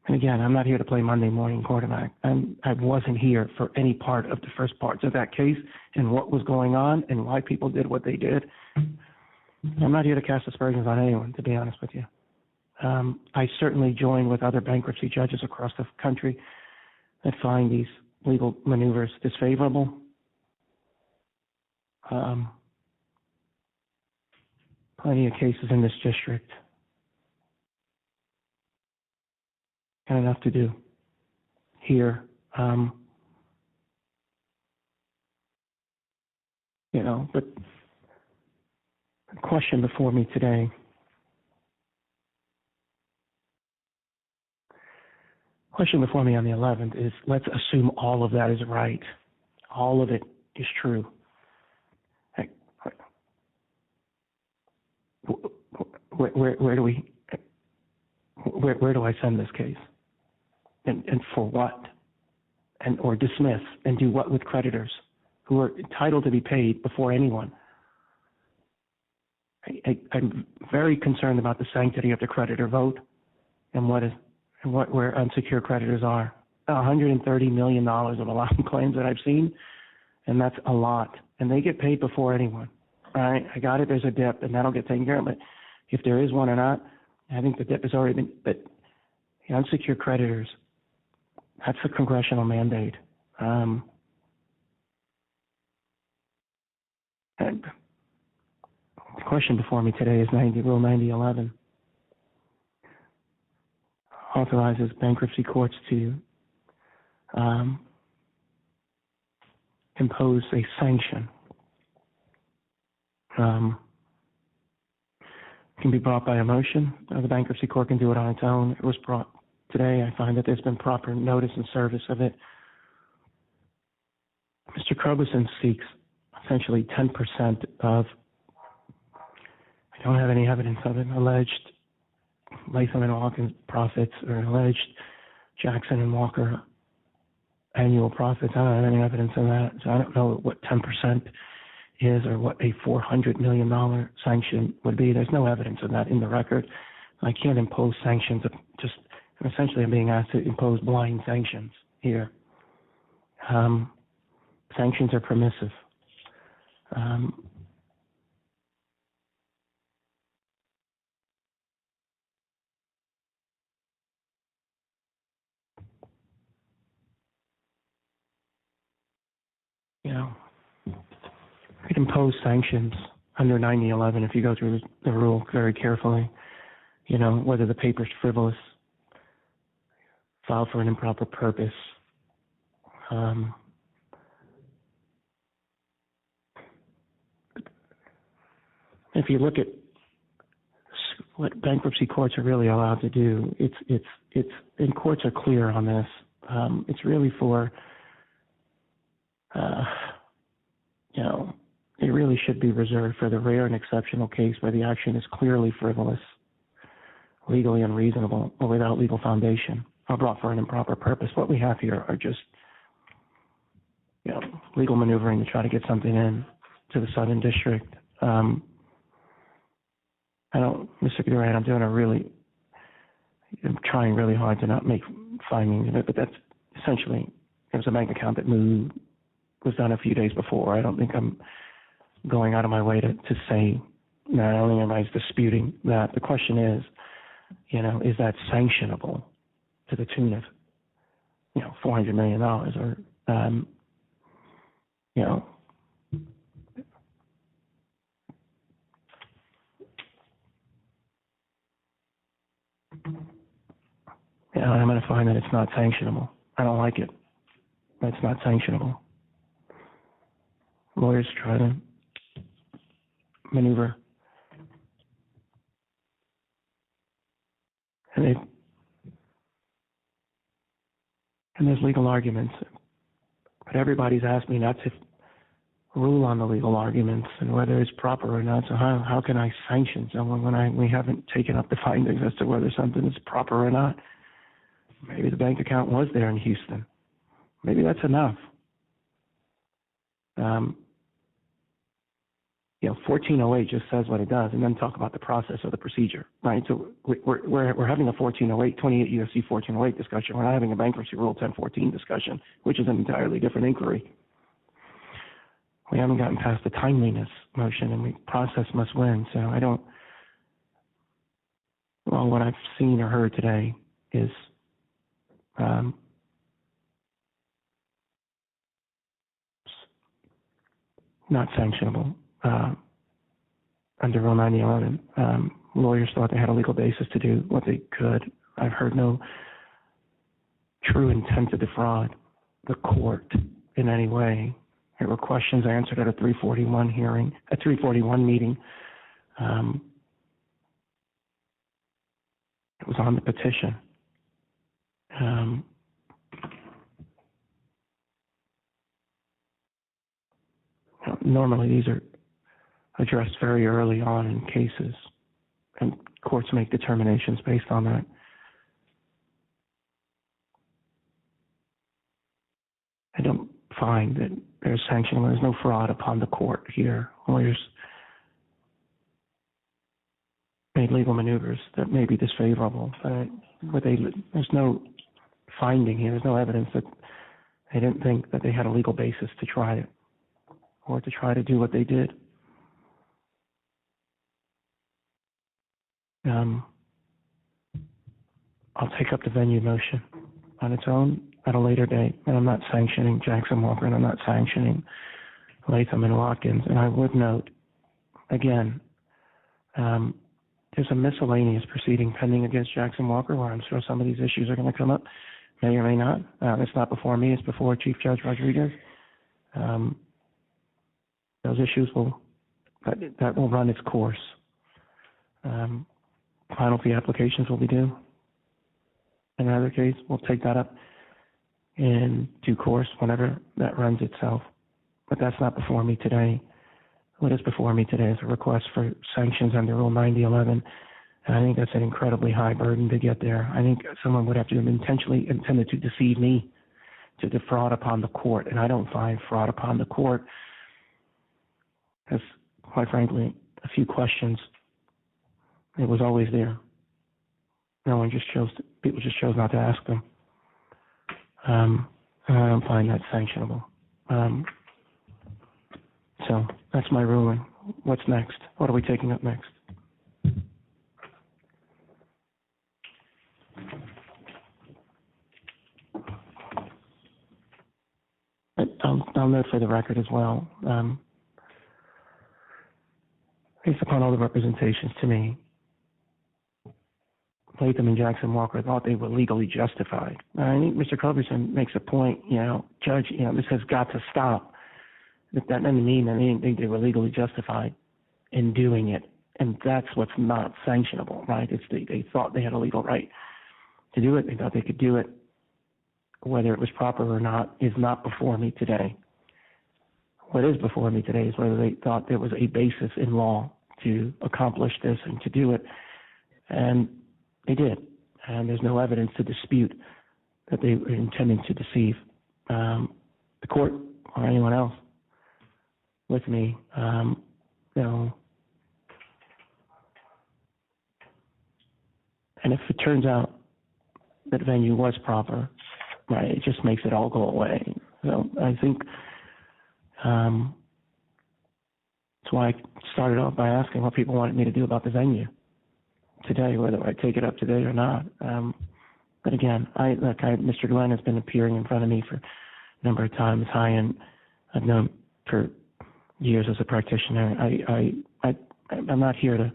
And again, I'm not here to play Monday morning quarterback. I wasn't here for any part of the first parts of that case and what was going on and why people did what they did. I'm not here to cast aspersions on anyone, to be honest with you. I certainly join with other bankruptcy judges across the country that find these legal maneuvers disfavorable. Plenty of cases in this district. Got enough to do here. But the question before me today, on the 11th is, let's assume all of that is right. All of it is true. Where do I send this case? And for what? Or dismiss and do what with creditors who are entitled to be paid before anyone? I'm very concerned about the sanctity of the creditor vote and where unsecured creditors are. $130 million of allowed claims that I've seen, and that's a lot. And they get paid before anyone. All right, I got it. There's a dip, and that'll get taken care of. But if there is one or not, I think the dip has already been. But the unsecured creditors, that's a congressional mandate. And the question before me today is Rule 9011. Authorizes bankruptcy courts to impose a sanction. Can be brought by a motion. The bankruptcy court can do it on its own. It was brought today. I find that there's been proper notice and service of it. Mr. Culberson seeks essentially 10% of, I don't have any evidence of it, alleged Latham and Hawkins profits or alleged Jackson and Walker annual profits. I don't have any evidence of that, so I don't know what 10% is or what a $400 million sanction would be. There's no evidence of that in the record. I can't impose sanctions. Essentially I'm being asked to impose blind sanctions here. Sanctions are permissive. You could impose sanctions under 9011 if you go through the rule very carefully. Whether the paper's frivolous, filed for an improper purpose. If you look at what bankruptcy courts are really allowed to do. And courts are clear on this. It's really for, it really should be reserved for the rare and exceptional case where the action is clearly frivolous, legally unreasonable, or without legal foundation, or brought for an improper purpose. What we have here are just, legal maneuvering to try to get something in to the Southern District. Mr. Durant, I'm trying really hard to not make findings of it, but that's essentially, it was a bank account that was done a few days before. I don't think I'm going out of my way to say, no, I don't think anybody's disputing that. The question is, is that sanctionable to the tune of, $400 million or, I'm going to find that it's not sanctionable. I don't like it. It's not sanctionable. Lawyers try to maneuver. And there's legal arguments. But everybody's asked me not to rule on the legal arguments and whether it's proper or not. So how can I sanction someone when we haven't taken up the findings as to whether something is proper or not? Maybe the bank account was there in Houston. Maybe that's enough. 1408 just says what it does, and then talk about the process or the procedure, right? So we're having a 1408, 28 U.S.C. 1408 discussion. We're not having a bankruptcy rule 1014 discussion, which is an entirely different inquiry. We haven't gotten past the timeliness motion, and process must win. So what I've seen or heard today is not sanctionable under Rule 9011. Lawyers thought they had a legal basis to do what they could. I've heard no true intent to defraud the court in any way. There were questions answered at a 341 meeting. It was on the petition. Normally, these are addressed very early on in cases, and courts make determinations based on that. I don't find that there's sanction. There's no fraud upon the court here. Lawyers made legal maneuvers that may be disfavorable, but there's no finding here. There's no evidence that they didn't think that they had a legal basis to try it or to try to do what they did. I'll take up the venue motion on its own at a later date, and I'm not sanctioning Jackson Walker, and I'm not sanctioning Latham and Watkins. And I would note, again, there's a miscellaneous proceeding pending against Jackson Walker where I'm sure some of these issues are going to come up, may or may not. It's not before me, it's before Chief Judge Rodriguez. Those issues will run its course. Final fee applications will be due. In either case, we'll take that up in due course whenever that runs itself. But that's not before me today. What is before me today is a request for sanctions under Rule 9011, and I think that's an incredibly high burden to get there. I think someone would have to have intentionally intended to deceive me, to defraud upon the court, and I don't find fraud upon the court as, quite frankly, a few questions. It was always there. People just chose not to ask them. And I don't find that sanctionable. So that's my ruling. What's next? What are we taking up next? I'll note for the record as well, based upon all the representations to me, Latham and Jackson Walker thought they were legally justified. I think Mr. Culberson makes a point, Judge, this has got to stop. That doesn't mean that they were legally justified in doing it. And that's what's not sanctionable, right? It's they thought they had a legal right to do it. They thought they could do it. Whether it was proper or not is not before me today. What is before me today is whether they thought there was a basis in law to accomplish this and to do it. And they did. And there's no evidence to dispute that they were intending to deceive the court or anyone else with me. And if it turns out that venue was proper, right, it just makes it all go away. So I think that's why I started off by asking what people wanted me to do about the venue today, whether I take it up today or not. But again, Mr. Glenn has been appearing in front of me for a number of times. I've known for years as a practitioner. I'm not here to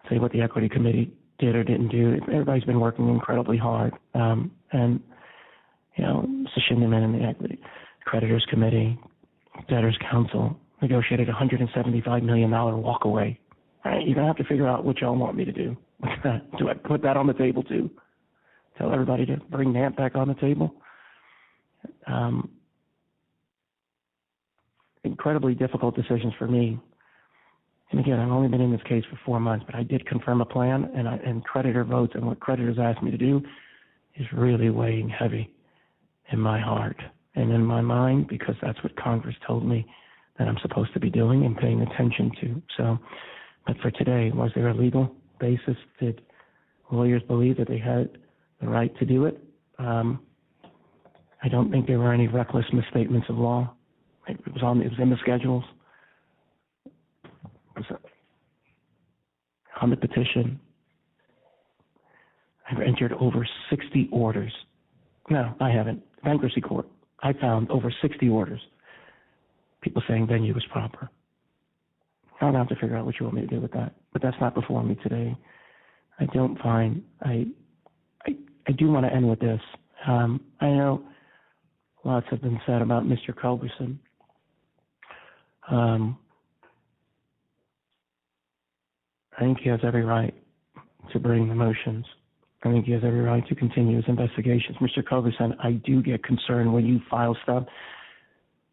say what the equity committee did or didn't do. Everybody's been working incredibly hard. And, Mr. Schinderman and the equity creditors committee, debtors council negotiated a $175 million walkaway. Right, you're going to have to figure out what y'all want me to do. Do I put that on the table too? Tell everybody to bring that back on the table? Incredibly difficult decisions for me. And again, I've only been in this case for 4 months, but I did confirm a plan, and creditor votes and what creditors asked me to do is really weighing heavy in my heart and in my mind, because that's what Congress told me that I'm supposed to be doing and paying attention to. So, but for today, was there a legal basis? Did lawyers believe that they had the right to do it? I don't think there were any reckless misstatements of law. It was in the schedules. On the petition, I've entered over 60 orders. No, I haven't. Bankruptcy court. I found over 60 orders. People saying venue was proper. I'm going to have to figure out what you want me to do with that. But that's not before me today. I don't find, I do want to end with this. I know lots have been said about Mr. Culberson. I think he has every right to bring the motions. I think he has every right to continue his investigations. Mr. Culberson, I do get concerned when you file stuff.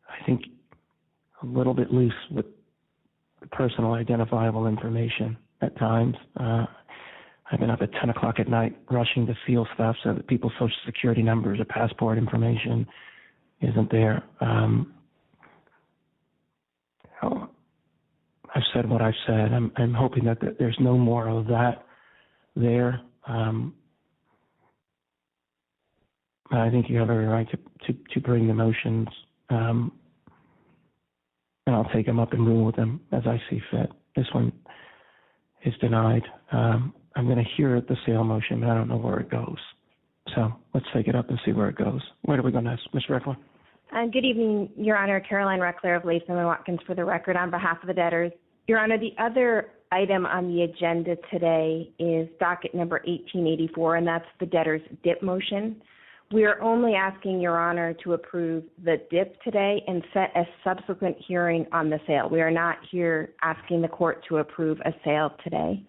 I think a little bit loose with personal identifiable information at times. I've been up at 10 o'clock at night rushing to seal stuff so that people's social security numbers or passport information isn't there. I've said what I've said. I'm hoping that there's no more of that there. I think you have every right to bring the motions, and I'll take them up and rule with them as I see fit. This one is denied. I'm going to hear the sale motion, but I don't know where it goes. So let's take it up and see where it goes. Where do we go next? Ms. Reckler? Good evening, Your Honor. Caroline Reckler of Latham & Watkins for the record on behalf of the debtors. Your Honor, the other item on the agenda today is docket number 1884, and that's the debtor's DIP motion. We are only asking Your Honor to approve the DIP today and set a subsequent hearing on the sale. We are not here asking the court to approve a sale today.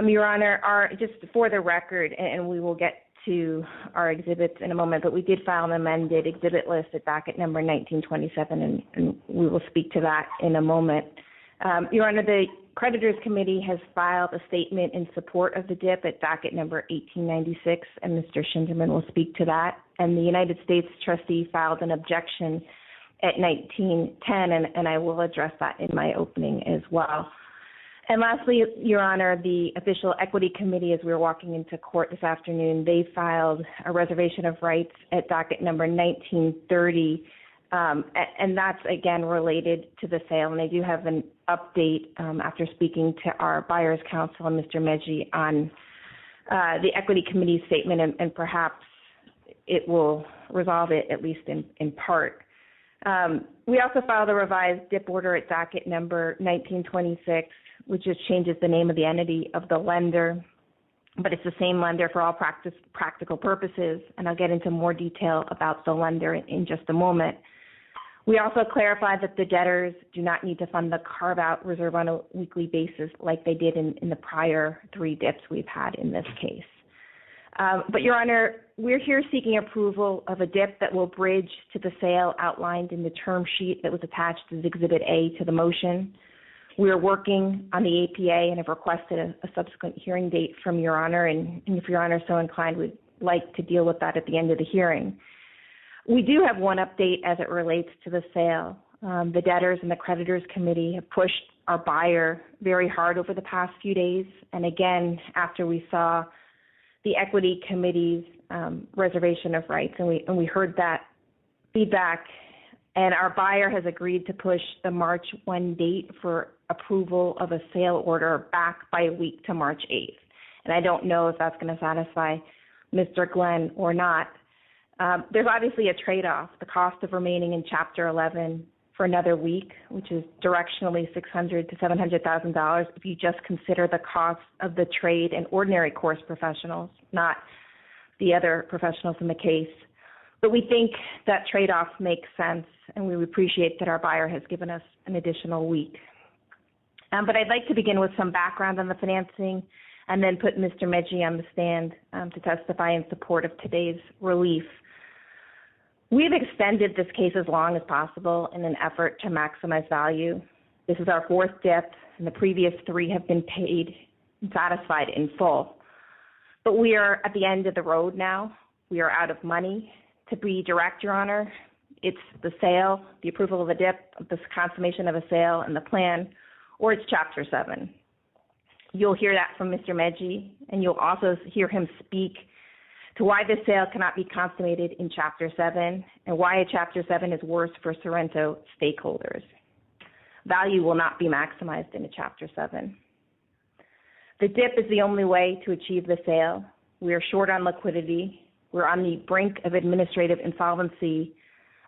Your Honor, just for the record, and we will get to our exhibits in a moment, but we did file an amended exhibit list at docket number 1927, and we will speak to that in a moment. Your Honor, the Creditors Committee has filed a statement in support of the DIP at docket number 1896, and Mr. Schinderman will speak to that. And the United States trustee filed an objection at 1910, and I will address that in my opening as well. And lastly, Your Honor, the official equity committee, as we were walking into court this afternoon, they filed a reservation of rights at docket number 1930, and that's, again, related to the sale. And I do have an update after speaking to our buyer's counsel and Mr. Medji on the equity committee statement, and perhaps it will resolve it, at least in part. We also filed a revised DIP order at docket number 1926, which just changes the name of the entity of the lender, but it's the same lender for all practical purposes, and I'll get into more detail about the lender in just a moment. We also clarified that the debtors do not need to fund the carve-out reserve on a weekly basis like they did in the prior 3 DIPs we've had in this case. But, Your Honor, we're here seeking approval of a DIP that will bridge to the sale outlined in the term sheet that was attached as Exhibit A to the motion. We are working on the APA and have requested a subsequent hearing date from Your Honor, and if Your Honor is so inclined, we'd like to deal with that at the end of the hearing. We do have one update as it relates to the sale. The debtors and the creditors committee have pushed our buyer very hard over the past few days, and again, after we saw the equity committee's reservation of rights, and we heard that feedback, and our buyer has agreed to push the March 1 date for approval of a sale order back by a week to March 8th. And I don't know if that's going to satisfy Mr. Glenn or not. There's obviously a trade-off, the cost of remaining in Chapter 11 for another week, which is directionally $600,000 to $700,000 if you just consider the cost of the trade and ordinary course professionals, not the other professionals in the case. But we think that trade-off makes sense, and we appreciate that our buyer has given us an additional week. But I'd like to begin with some background on the financing and then put Mr. Medji on the stand to testify in support of today's relief. We've extended this case as long as possible in an effort to maximize value. This is our 4th DIP, and the previous 3 have been paid and satisfied in full. But we are at the end of the road now. We are out of money. To be direct, Your Honor, it's the sale, the approval of a DIP, the consummation of a sale, and the plan, or it's Chapter 7. You'll hear that from Mr. Medji, and you'll also hear him speak to why this sale cannot be consummated in Chapter 7 and why a Chapter 7 is worse for Sorrento stakeholders. Value will not be maximized in a Chapter 7. The DIP is the only way to achieve the sale. We are short on liquidity. We're on the brink of administrative insolvency,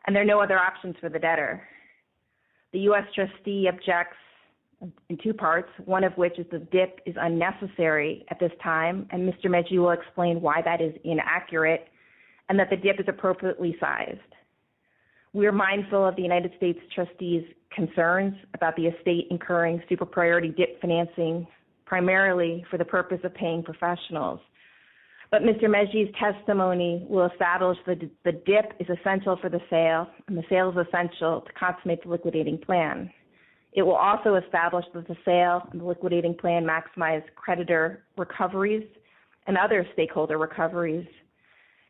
and there are no other options for the debtor. The U.S. trustee objects in 2 parts, one of which is the DIP is unnecessary at this time, and Mr. Medji will explain why that is inaccurate and that the DIP is appropriately sized. We are mindful of the United States trustees' concerns about the estate incurring super priority DIP financing primarily for the purpose of paying professionals. But Mr. Medji's testimony will establish that the DIP is essential for the sale, and the sale is essential to consummate the liquidating plan. It will also establish that the sale and the liquidating plan maximize creditor recoveries and other stakeholder recoveries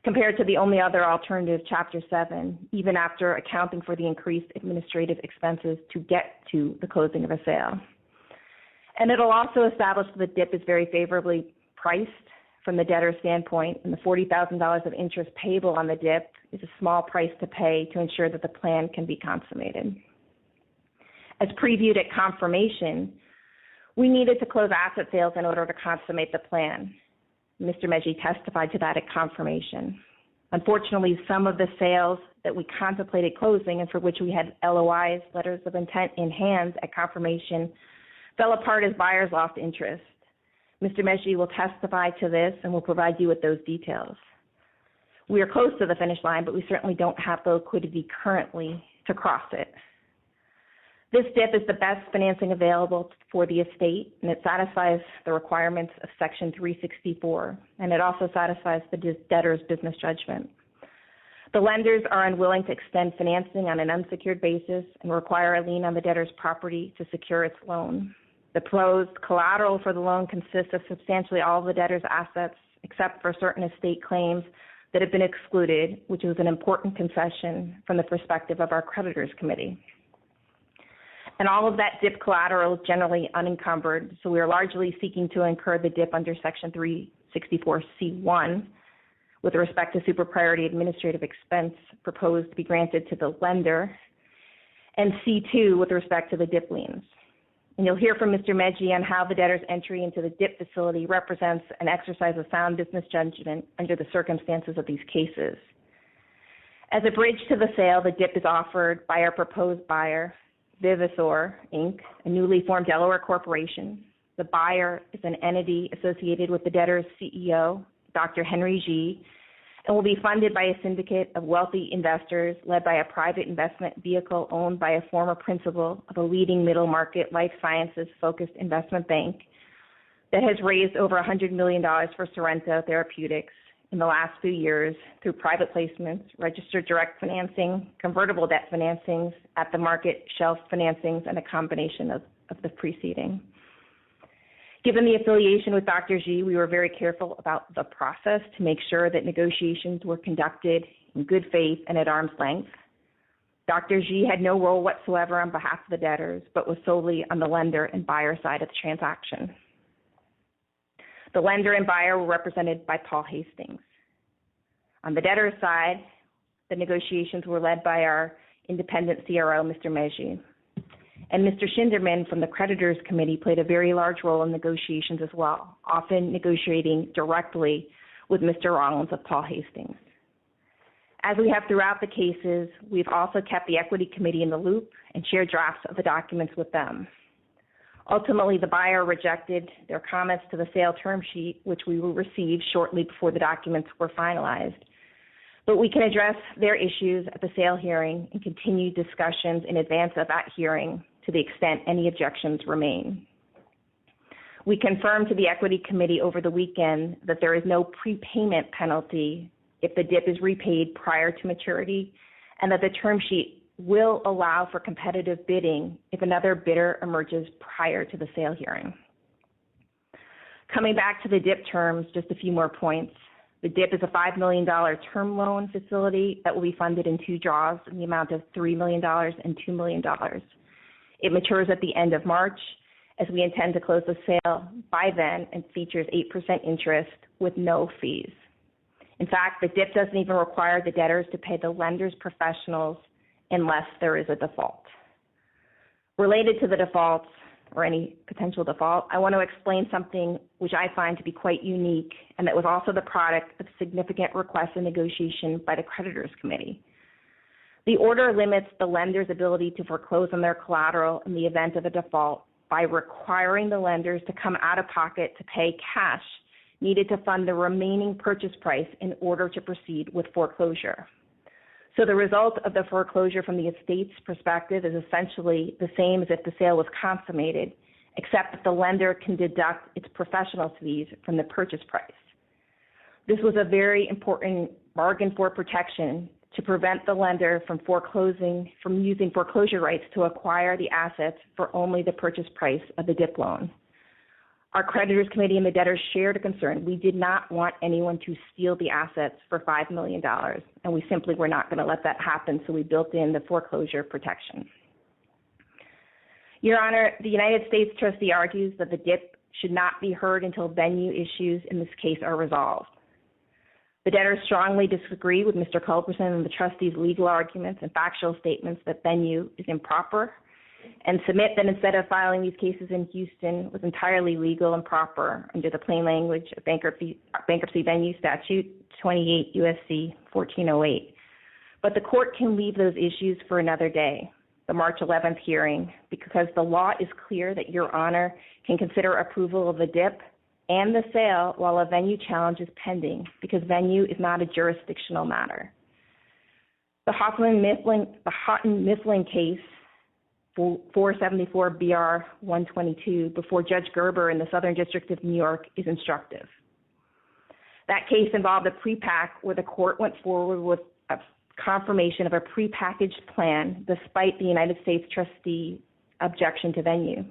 compared to the only other alternative, Chapter 7, even after accounting for the increased administrative expenses to get to the closing of a sale. And it'll also establish that the DIP is very favorably priced from the debtor's standpoint, and the $40,000 of interest payable on the DIP is a small price to pay to ensure that the plan can be consummated. As previewed at confirmation, we needed to close asset sales in order to consummate the plan. Mr. Medji testified to that at confirmation. Unfortunately, some of the sales that we contemplated closing and for which we had LOIs, letters of intent in hand at confirmation, fell apart as buyers lost interest. Mr. Medji will testify to this and will provide you with those details. We are close to the finish line, but we certainly don't have the liquidity currently to cross it. This DIP is the best financing available for the estate, and it satisfies the requirements of Section 364, and it also satisfies the debtor's business judgment. The lenders are unwilling to extend financing on an unsecured basis and require a lien on the debtor's property to secure its loan. The proposed collateral for the loan consists of substantially all of the debtor's assets, except for certain estate claims that have been excluded, which was an important concession from the perspective of our creditors committee. And all of that DIP collateral is generally unencumbered, so we are largely seeking to incur the DIP under Section 364C1 with respect to super priority administrative expense proposed to be granted to the lender, and C2 with respect to the DIP liens. And you'll hear from Mr. Medji on how the debtor's entry into the DIP facility represents an exercise of sound business judgment under the circumstances of these cases. As a bridge to the sale, the DIP is offered by our proposed buyer, Vivisor, Inc., a newly formed Delaware corporation. The buyer is an entity associated with the debtor's CEO, Dr. Henry G., and will be funded by a syndicate of wealthy investors led by a private investment vehicle owned by a former principal of a leading middle market life sciences focused investment bank that has raised over $100 million for Sorrento Therapeutics in the last few years through private placements, registered direct financing, convertible debt financings, at the market shelf financings, and a combination of the preceding. Given the affiliation with Dr. G, we were very careful about the process to make sure that negotiations were conducted in good faith and at arm's length. Dr. G had no role whatsoever on behalf of the debtors, but was solely on the lender and buyer side of the transaction. The lender and buyer were represented by Paul Hastings. On the debtor's side, the negotiations were led by our independent CRO, Mr. Meji. And Mr. Schinderman from the creditors committee played a very large role in negotiations as well, often negotiating directly with Mr. Rollins of Paul Hastings. As we have throughout the cases, we've also kept the equity committee in the loop and shared drafts of the documents with them. Ultimately, the buyer rejected their comments to the sale term sheet, which we will receive shortly before the documents were finalized. But we can address their issues at the sale hearing and continue discussions in advance of that hearing to the extent any objections remain. We confirmed to the equity committee over the weekend that there is no prepayment penalty if the DIP is repaid prior to maturity, and that the term sheet will allow for competitive bidding if another bidder emerges prior to the sale hearing. Coming back to the DIP terms, just a few more points. The DIP is a $5 million term loan facility that will be funded in 2 draws in the amount of $3 million and $2 million. It matures at the end of March, as we intend to close the sale by then, and features 8% interest with no fees. In fact, the DIP doesn't even require the debtors to pay the lender's professionals unless there is a default. Related to the defaults, or any potential default, I want to explain something which I find to be quite unique, and that was also the product of significant requests and negotiation by the creditors committee. The order limits the lender's ability to foreclose on their collateral in the event of a default by requiring the lenders to come out of pocket to pay cash needed to fund the remaining purchase price in order to proceed with foreclosure. So the result of the foreclosure from the estate's perspective is essentially the same as if the sale was consummated, except that the lender can deduct its professional fees from the purchase price. This was a very important bargain for protection to prevent the lender from using foreclosure rights to acquire the assets for only the purchase price of the DIP loan. Our creditors committee and the debtors shared a concern. We did not want anyone to steal the assets for $5 million, and we simply were not going to let that happen, so we built in the foreclosure protection. Your Honor, the United States trustee argues that the DIP should not be heard until venue issues in this case are resolved. The debtors strongly disagree with Mr. Culberson and the trustee's legal arguments and factual statements that venue is improper, and submit that instead of filing these cases in Houston was entirely legal and proper under the plain language of bankruptcy venue statute 28 U.S.C. 1408. But the court can leave those issues for another day, the March 11th hearing, because the law is clear that Your Honor can consider approval of the DIP and the sale while a venue challenge is pending, because venue is not a jurisdictional matter. The Houghton-Mifflin case, 474 BR 122, before Judge Gerber in the Southern District of New York is instructive. That case involved a pre-pack where the court went forward with a confirmation of a prepackaged plan despite the United States trustee objection to venue.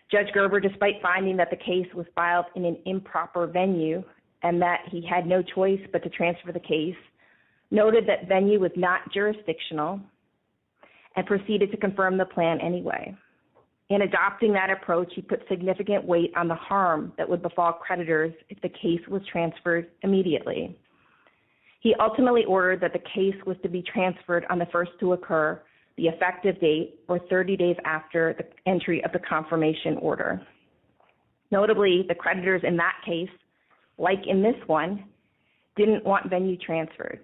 Judge Gerber, despite finding that the case was filed in an improper venue and that he had no choice but to transfer the case, noted that venue was not jurisdictional and proceeded to confirm the plan anyway. In adopting that approach, he put significant weight on the harm that would befall creditors if the case was transferred immediately. He ultimately ordered that the case was to be transferred on the first to occur, the effective date, or 30 days after the entry of the confirmation order. Notably, the creditors in that case, like in this one, didn't want venue transferred.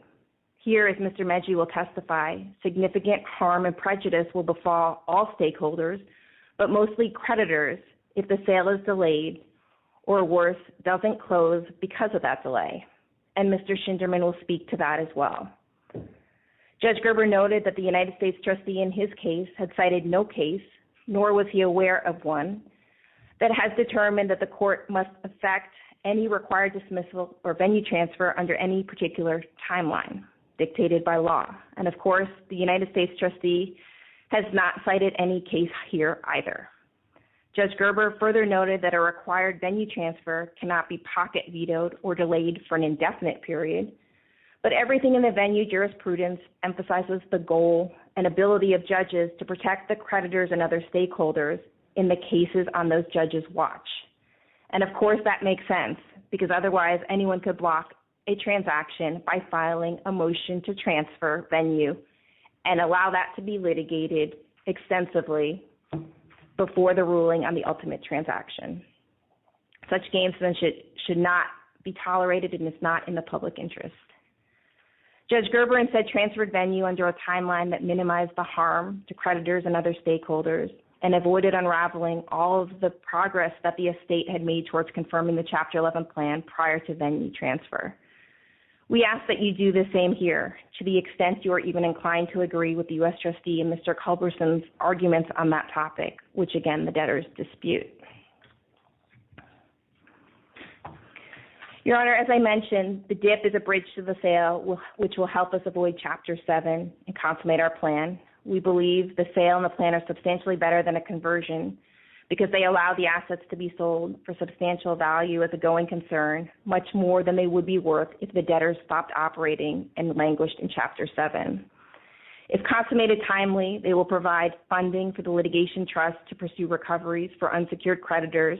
Here, as Mr. Meji will testify, significant harm and prejudice will befall all stakeholders, but mostly creditors if the sale is delayed or worse, doesn't close because of that delay. and Mr. Schinderman will speak to that as well. Judge Gerber noted that the United States trustee in his case had cited no case, nor was he aware of one, that has determined that the court must effect any required dismissal or venue transfer under any particular timeline dictated by law. And of course, the United States trustee has not cited any case here either. Judge Gerber further noted that a required venue transfer cannot be pocket vetoed or delayed for an indefinite period, but everything in the venue jurisprudence emphasizes the goal and ability of judges to protect the creditors and other stakeholders in the cases on those judges' watch. And of course that makes sense, because otherwise anyone could block a transaction by filing a motion to transfer venue and allow that to be litigated extensively before the ruling on the ultimate transaction. Such gamesmanship should not be tolerated and is not in the public interest. Judge Gerber instead transferred venue under a timeline that minimized the harm to creditors and other stakeholders and avoided unraveling all of the progress that the estate had made towards confirming the Chapter 11 plan prior to venue transfer. We ask that you do the same here, to the extent you are even inclined to agree with the U.S. trustee and Mr. Culberson's arguments on that topic, which again the debtors dispute. Your Honor, as I mentioned, the DIP is a bridge to the sale, which will help us avoid Chapter 7 and consummate our plan. We believe the sale and the plan are substantially better than a conversion because they allow the assets to be sold for substantial value as a going concern, much more than they would be worth if the debtors stopped operating and languished in Chapter 7. If consummated timely, they will provide funding for the litigation trust to pursue recoveries for unsecured creditors.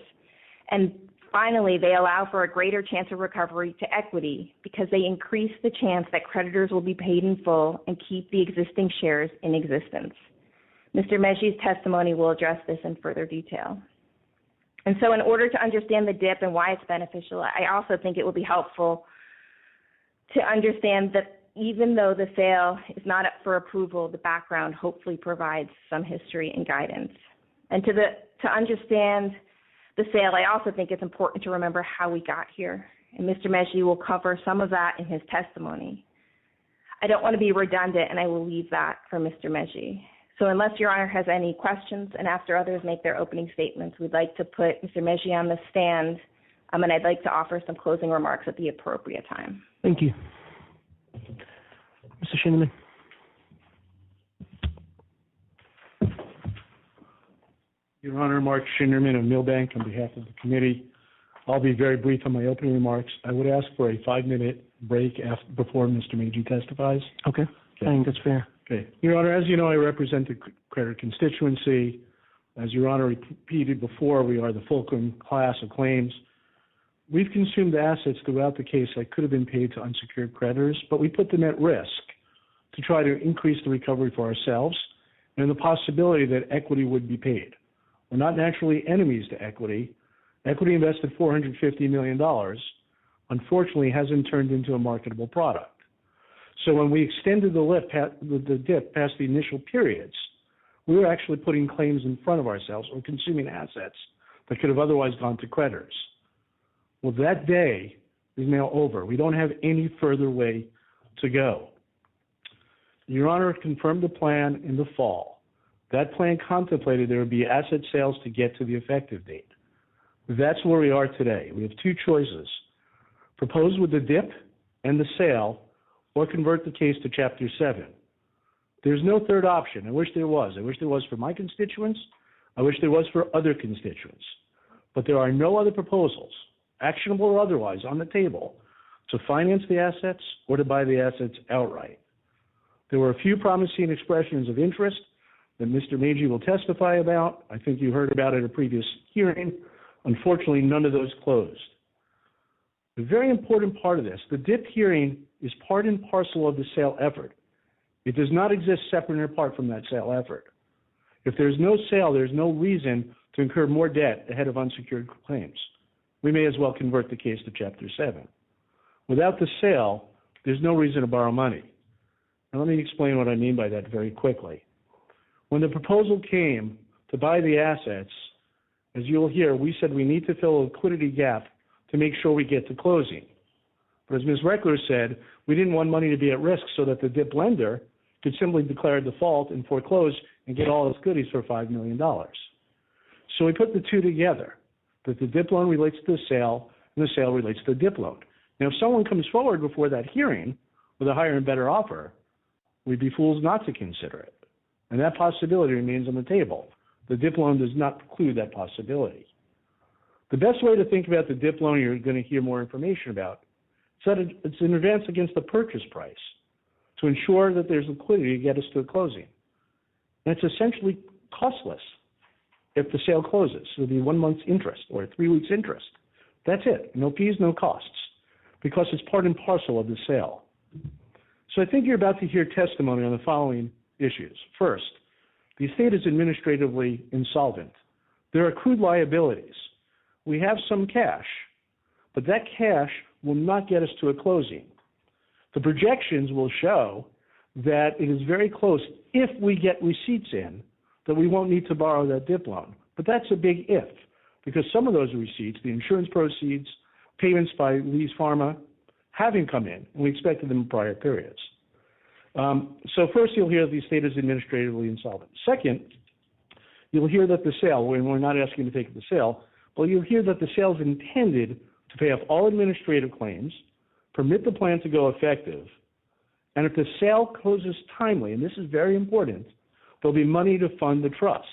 And finally, they allow for a greater chance of recovery to equity because they increase the chance that creditors will be paid in full and keep the existing shares in existence. Mr. Mejji's testimony will address this in further detail. And so in order to understand the DIP and why it's beneficial, I also think it will be helpful to understand that even though the sale is not up for approval, the background hopefully provides some history and guidance. And to understand the sale, I also think it's important to remember how we got here. And Mr. Mejji will cover some of that in his testimony. I don't want to be redundant, and I will leave that for Mr. Mejji. So unless Your Honor has any questions, and after others make their opening statements, we'd like to put Mr. Mejji on the stand, and I'd like to offer some closing remarks at the appropriate time. Thank you. Mr. Schinderman. Your Honor, Mark Schinderman of Milbank on behalf of the committee. I'll be very brief on my opening remarks. I would ask for a 5-minute break before Mr. Mejji testifies. Okay. I think that's fair. Okay. Your Honor, as you know, I represent the creditor constituency. As Your Honor repeated before, we are the fulcrum class of claims. We've consumed assets throughout the case that could have been paid to unsecured creditors, but we put them at risk to try to increase the recovery for ourselves and the possibility that equity would be paid. We're not naturally enemies to equity. Equity invested $450 million, unfortunately hasn't turned into a marketable product. So when we extended the DIP past the initial periods, we were actually putting claims in front of ourselves or consuming assets that could have otherwise gone to creditors. Well, that day is now over. We don't have any further way to go. Your Honor confirmed the plan in the fall. That plan contemplated there would be asset sales to get to the effective date. That's where we are today. We have two choices: propose with the DIP and the sale, or convert the case to Chapter 7. There's no third option. I wish there was. I wish there was for my constituents. I wish there was for other constituents. But there are no other proposals, actionable or otherwise, on the table to finance the assets or to buy the assets outright. There were a few promising expressions of interest that Mr. Mejji will testify about. I think you heard about it at a previous hearing. Unfortunately, none of those closed. The very important part of this, the DIP hearing is part and parcel of the sale effort. It does not exist separate and apart from that sale effort. If there's no sale, there's no reason to incur more debt ahead of unsecured claims. We may as well convert the case to Chapter 7. Without the sale, there's no reason to borrow money. Now let me explain what I mean by that very quickly. When the proposal came to buy the assets, as you'll hear, we said we need to fill a liquidity gap to make sure we get to closing. But as Ms. Reckler said, we didn't want money to be at risk so that the DIP lender could simply declare default and foreclose and get all its goodies for $5 million. So we put the two together, that the DIP loan relates to the sale and the sale relates to the DIP loan. Now, if someone comes forward before that hearing with a higher and better offer, we'd be fools not to consider it. And that possibility remains on the table. The DIP loan does not preclude that possibility. The best way to think about the DIP loan you're going to hear more information about is that it's an advance against the purchase price to ensure that there's liquidity to get us to a closing. And it's essentially costless if the sale closes. It'll be 1 month's interest or 3 weeks' interest. That's it. No fees, no costs, because it's part and parcel of the sale. So I think you're about to hear testimony on the following issues. First, the estate is administratively insolvent. There are accrued liabilities. We have some cash, but that cash will not get us to a closing. The projections will show that it is very close, if we get receipts in, that we won't need to borrow that DIP loan. But that's a big if, because some of those receipts, the insurance proceeds, payments by Lee's Pharma, haven't come in, and we expected them in prior periods. So first, you'll hear that the estate is administratively insolvent. Second, you'll hear that the sale, when we're not asking to take the sale, but you'll hear that the sale is intended to pay off all administrative claims, permit the plan to go effective, and if the sale closes timely, and this is very important, there'll be money to fund the trust.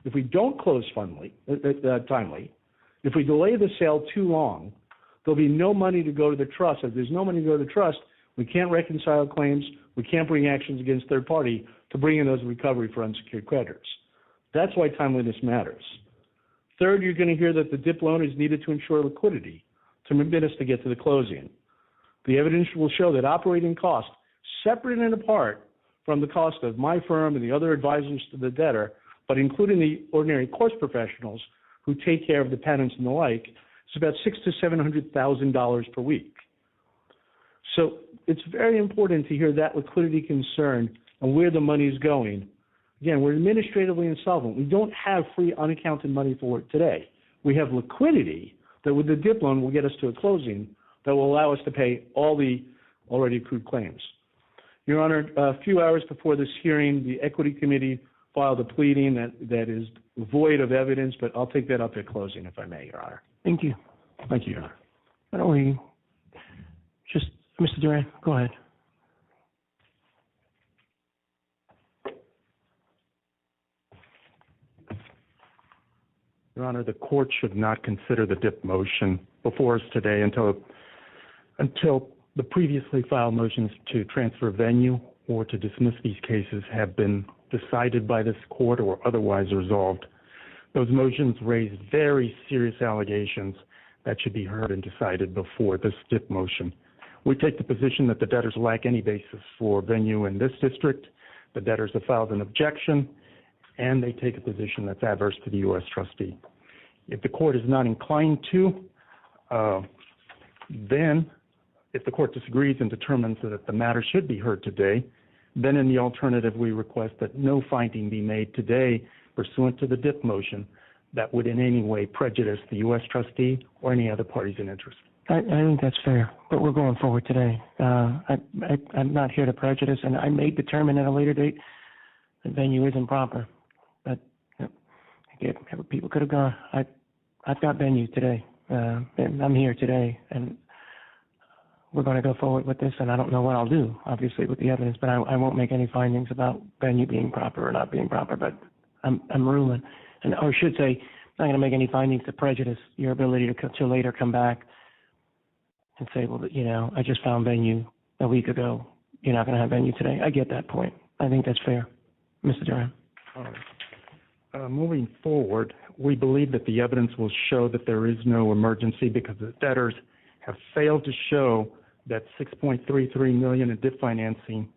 If we don't close timely, if we delay the sale too long, there'll be no money to go to the trust. If there's no money to go to the trust, we can't reconcile claims, we can't bring actions against third party to bring in those recovery for unsecured creditors. That's why timeliness matters. Third, you're going to hear that the DIP loan is needed to ensure liquidity to permit us to get to the closing. The evidence will show that operating costs, separate and apart from the cost of my firm and the other advisors to the debtor, but including the ordinary course professionals who take care of the tenants and the like, is about $600,000 to $700,000 per week. So it's very important to hear that liquidity concern and where the money is going. Again, we're administratively insolvent. We don't have free unaccounted money for it today. We have liquidity that with the DIP loan will get us to a closing that will allow us to pay all the already accrued claims. Your Honor, a few hours before this hearing, the Equity Committee filed a pleading that is void of evidence, but I'll take that up at closing, if I may, Your Honor. Thank you. Thank you, Your Honor. Why don't we just, Mr. Duran, go ahead. Your Honor, the court should not consider the DIP motion before us today until the previously filed motions to transfer venue or to dismiss these cases have been decided by this court or otherwise resolved. Those motions raise very serious allegations that should be heard and decided before this DIP motion. We take the position that the debtors lack any basis for venue in this district. The debtors have filed an objection, and they take a position that's adverse to the U.S. trustee. If the court is not inclined to, then if the court disagrees and determines that the matter should be heard today, then in the alternative, we request that no finding be made today pursuant to the DIP motion that would in any way prejudice the U.S. trustee or any other parties in interest. I think that's fair, but we're going forward today. I'm not here to prejudice, and I may determine at a later date that venue isn't proper. But again, people could have gone. I've got venue today, and I'm here today, and we're going to go forward with this. And I don't know what I'll do, obviously, with the evidence, but I won't make any findings about venue being proper or not being proper. But I'm ruling, or I should say, I'm not going to make any findings to prejudice your ability to later come back and say, well, I just found venue a week ago. You're not going to have venue today. I get that point. I think that's fair. Mr. Durham. All right. Moving forward, we believe that the evidence will show that there is no emergency because the debtors have failed to show that $6.33 million in DIP financing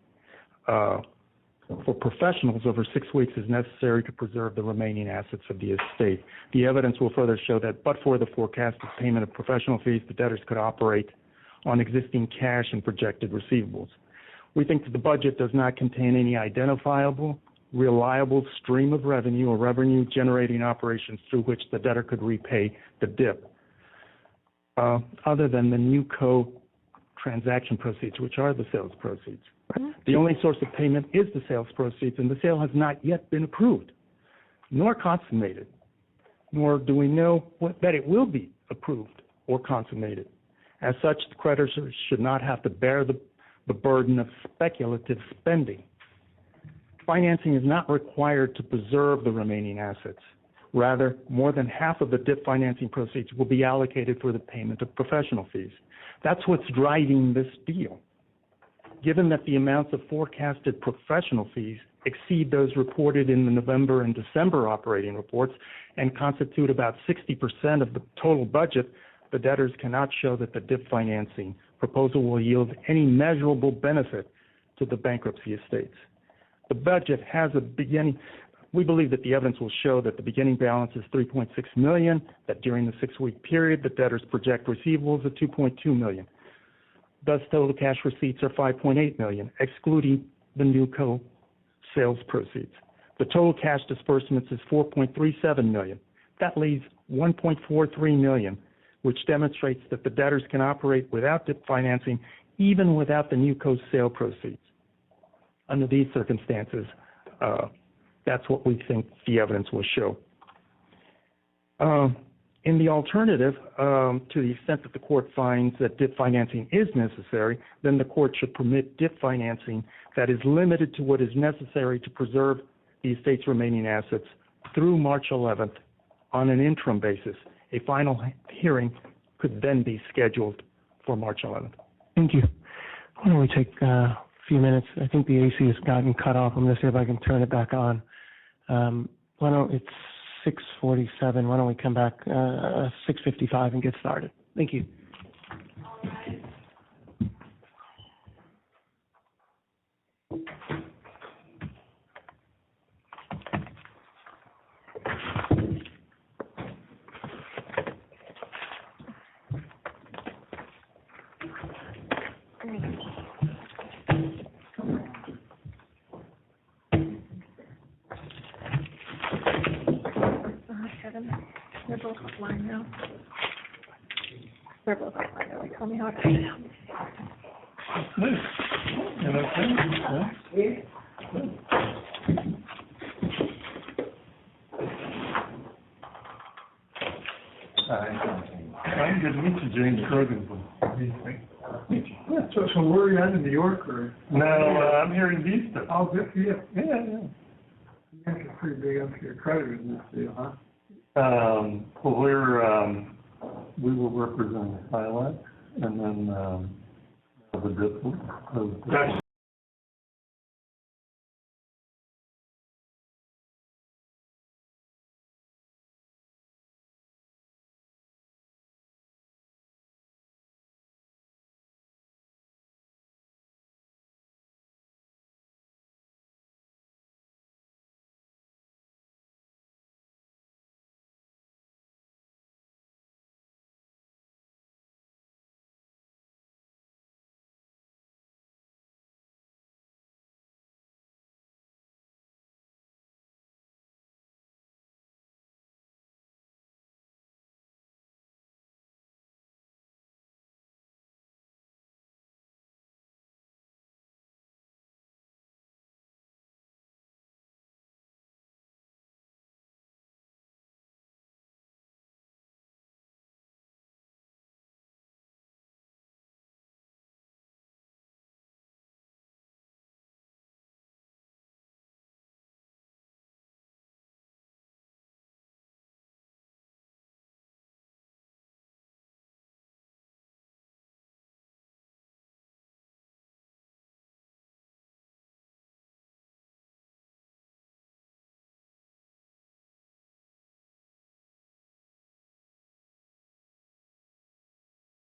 for professionals over 6 weeks is necessary to preserve the remaining assets of the estate. The evidence will further show that but for the forecasted payment of professional fees, the debtors could operate on existing cash and projected receivables. We think that the budget does not contain any identifiable, reliable stream of revenue or revenue-generating operations through which the debtor could repay the DIP, other than the new transaction proceeds, which are the sales proceeds. The only source of payment is the sales proceeds, and the sale has not yet been approved, nor consummated, nor do we know that it will be approved or consummated. As such, the creditors should not have to bear the burden of speculative spending. Financing is not required to preserve the remaining assets. Rather, more than half of the DIP financing proceeds will be allocated for the payment of professional fees. That's what's driving this deal. Given that the amounts of forecasted professional fees exceed those reported in the November and December operating reports and constitute about 60% of the total budget, the debtors cannot show that the DIP financing proposal will yield any measurable benefit to the bankruptcy estates. The budget has a beginning. We believe that the evidence will show that the beginning balance is $3.6 million, that during the 6-week period, the debtors project receivables of $2.2 million. Thus, total cash receipts are $5.8 million, excluding the NewCo sales proceeds. The total cash disbursements is $4.37 million. That leaves $1.43 million, which demonstrates that the debtors can operate without DIP financing, even without the NewCo sale proceeds. Under these circumstances, that's what we think the evidence will show. In the alternative, to the extent that the court finds that DIP financing is necessary, then the court should permit DIP financing that is limited to what is necessary to preserve the estate's remaining assets through March 11th on an interim basis. A final hearing could then be scheduled for March 11th. Thank you. Why don't we take a few minutes? I think the AC has gotten cut off. I'm going to see if I can turn it back on. It's 6:47. Why don't we come back 6:55 and get started? Thank you. They're both offline now. They're both offline now. Tell me how to do it. I'm good to meet you, James Krogan. Yeah, so where are you at in New York, or? No, I'm here in Houston. Oh, good for you. Yeah. You guys are pretty big up here, creditors in this deal, huh? Well, we will represent Silex, and then the DIP.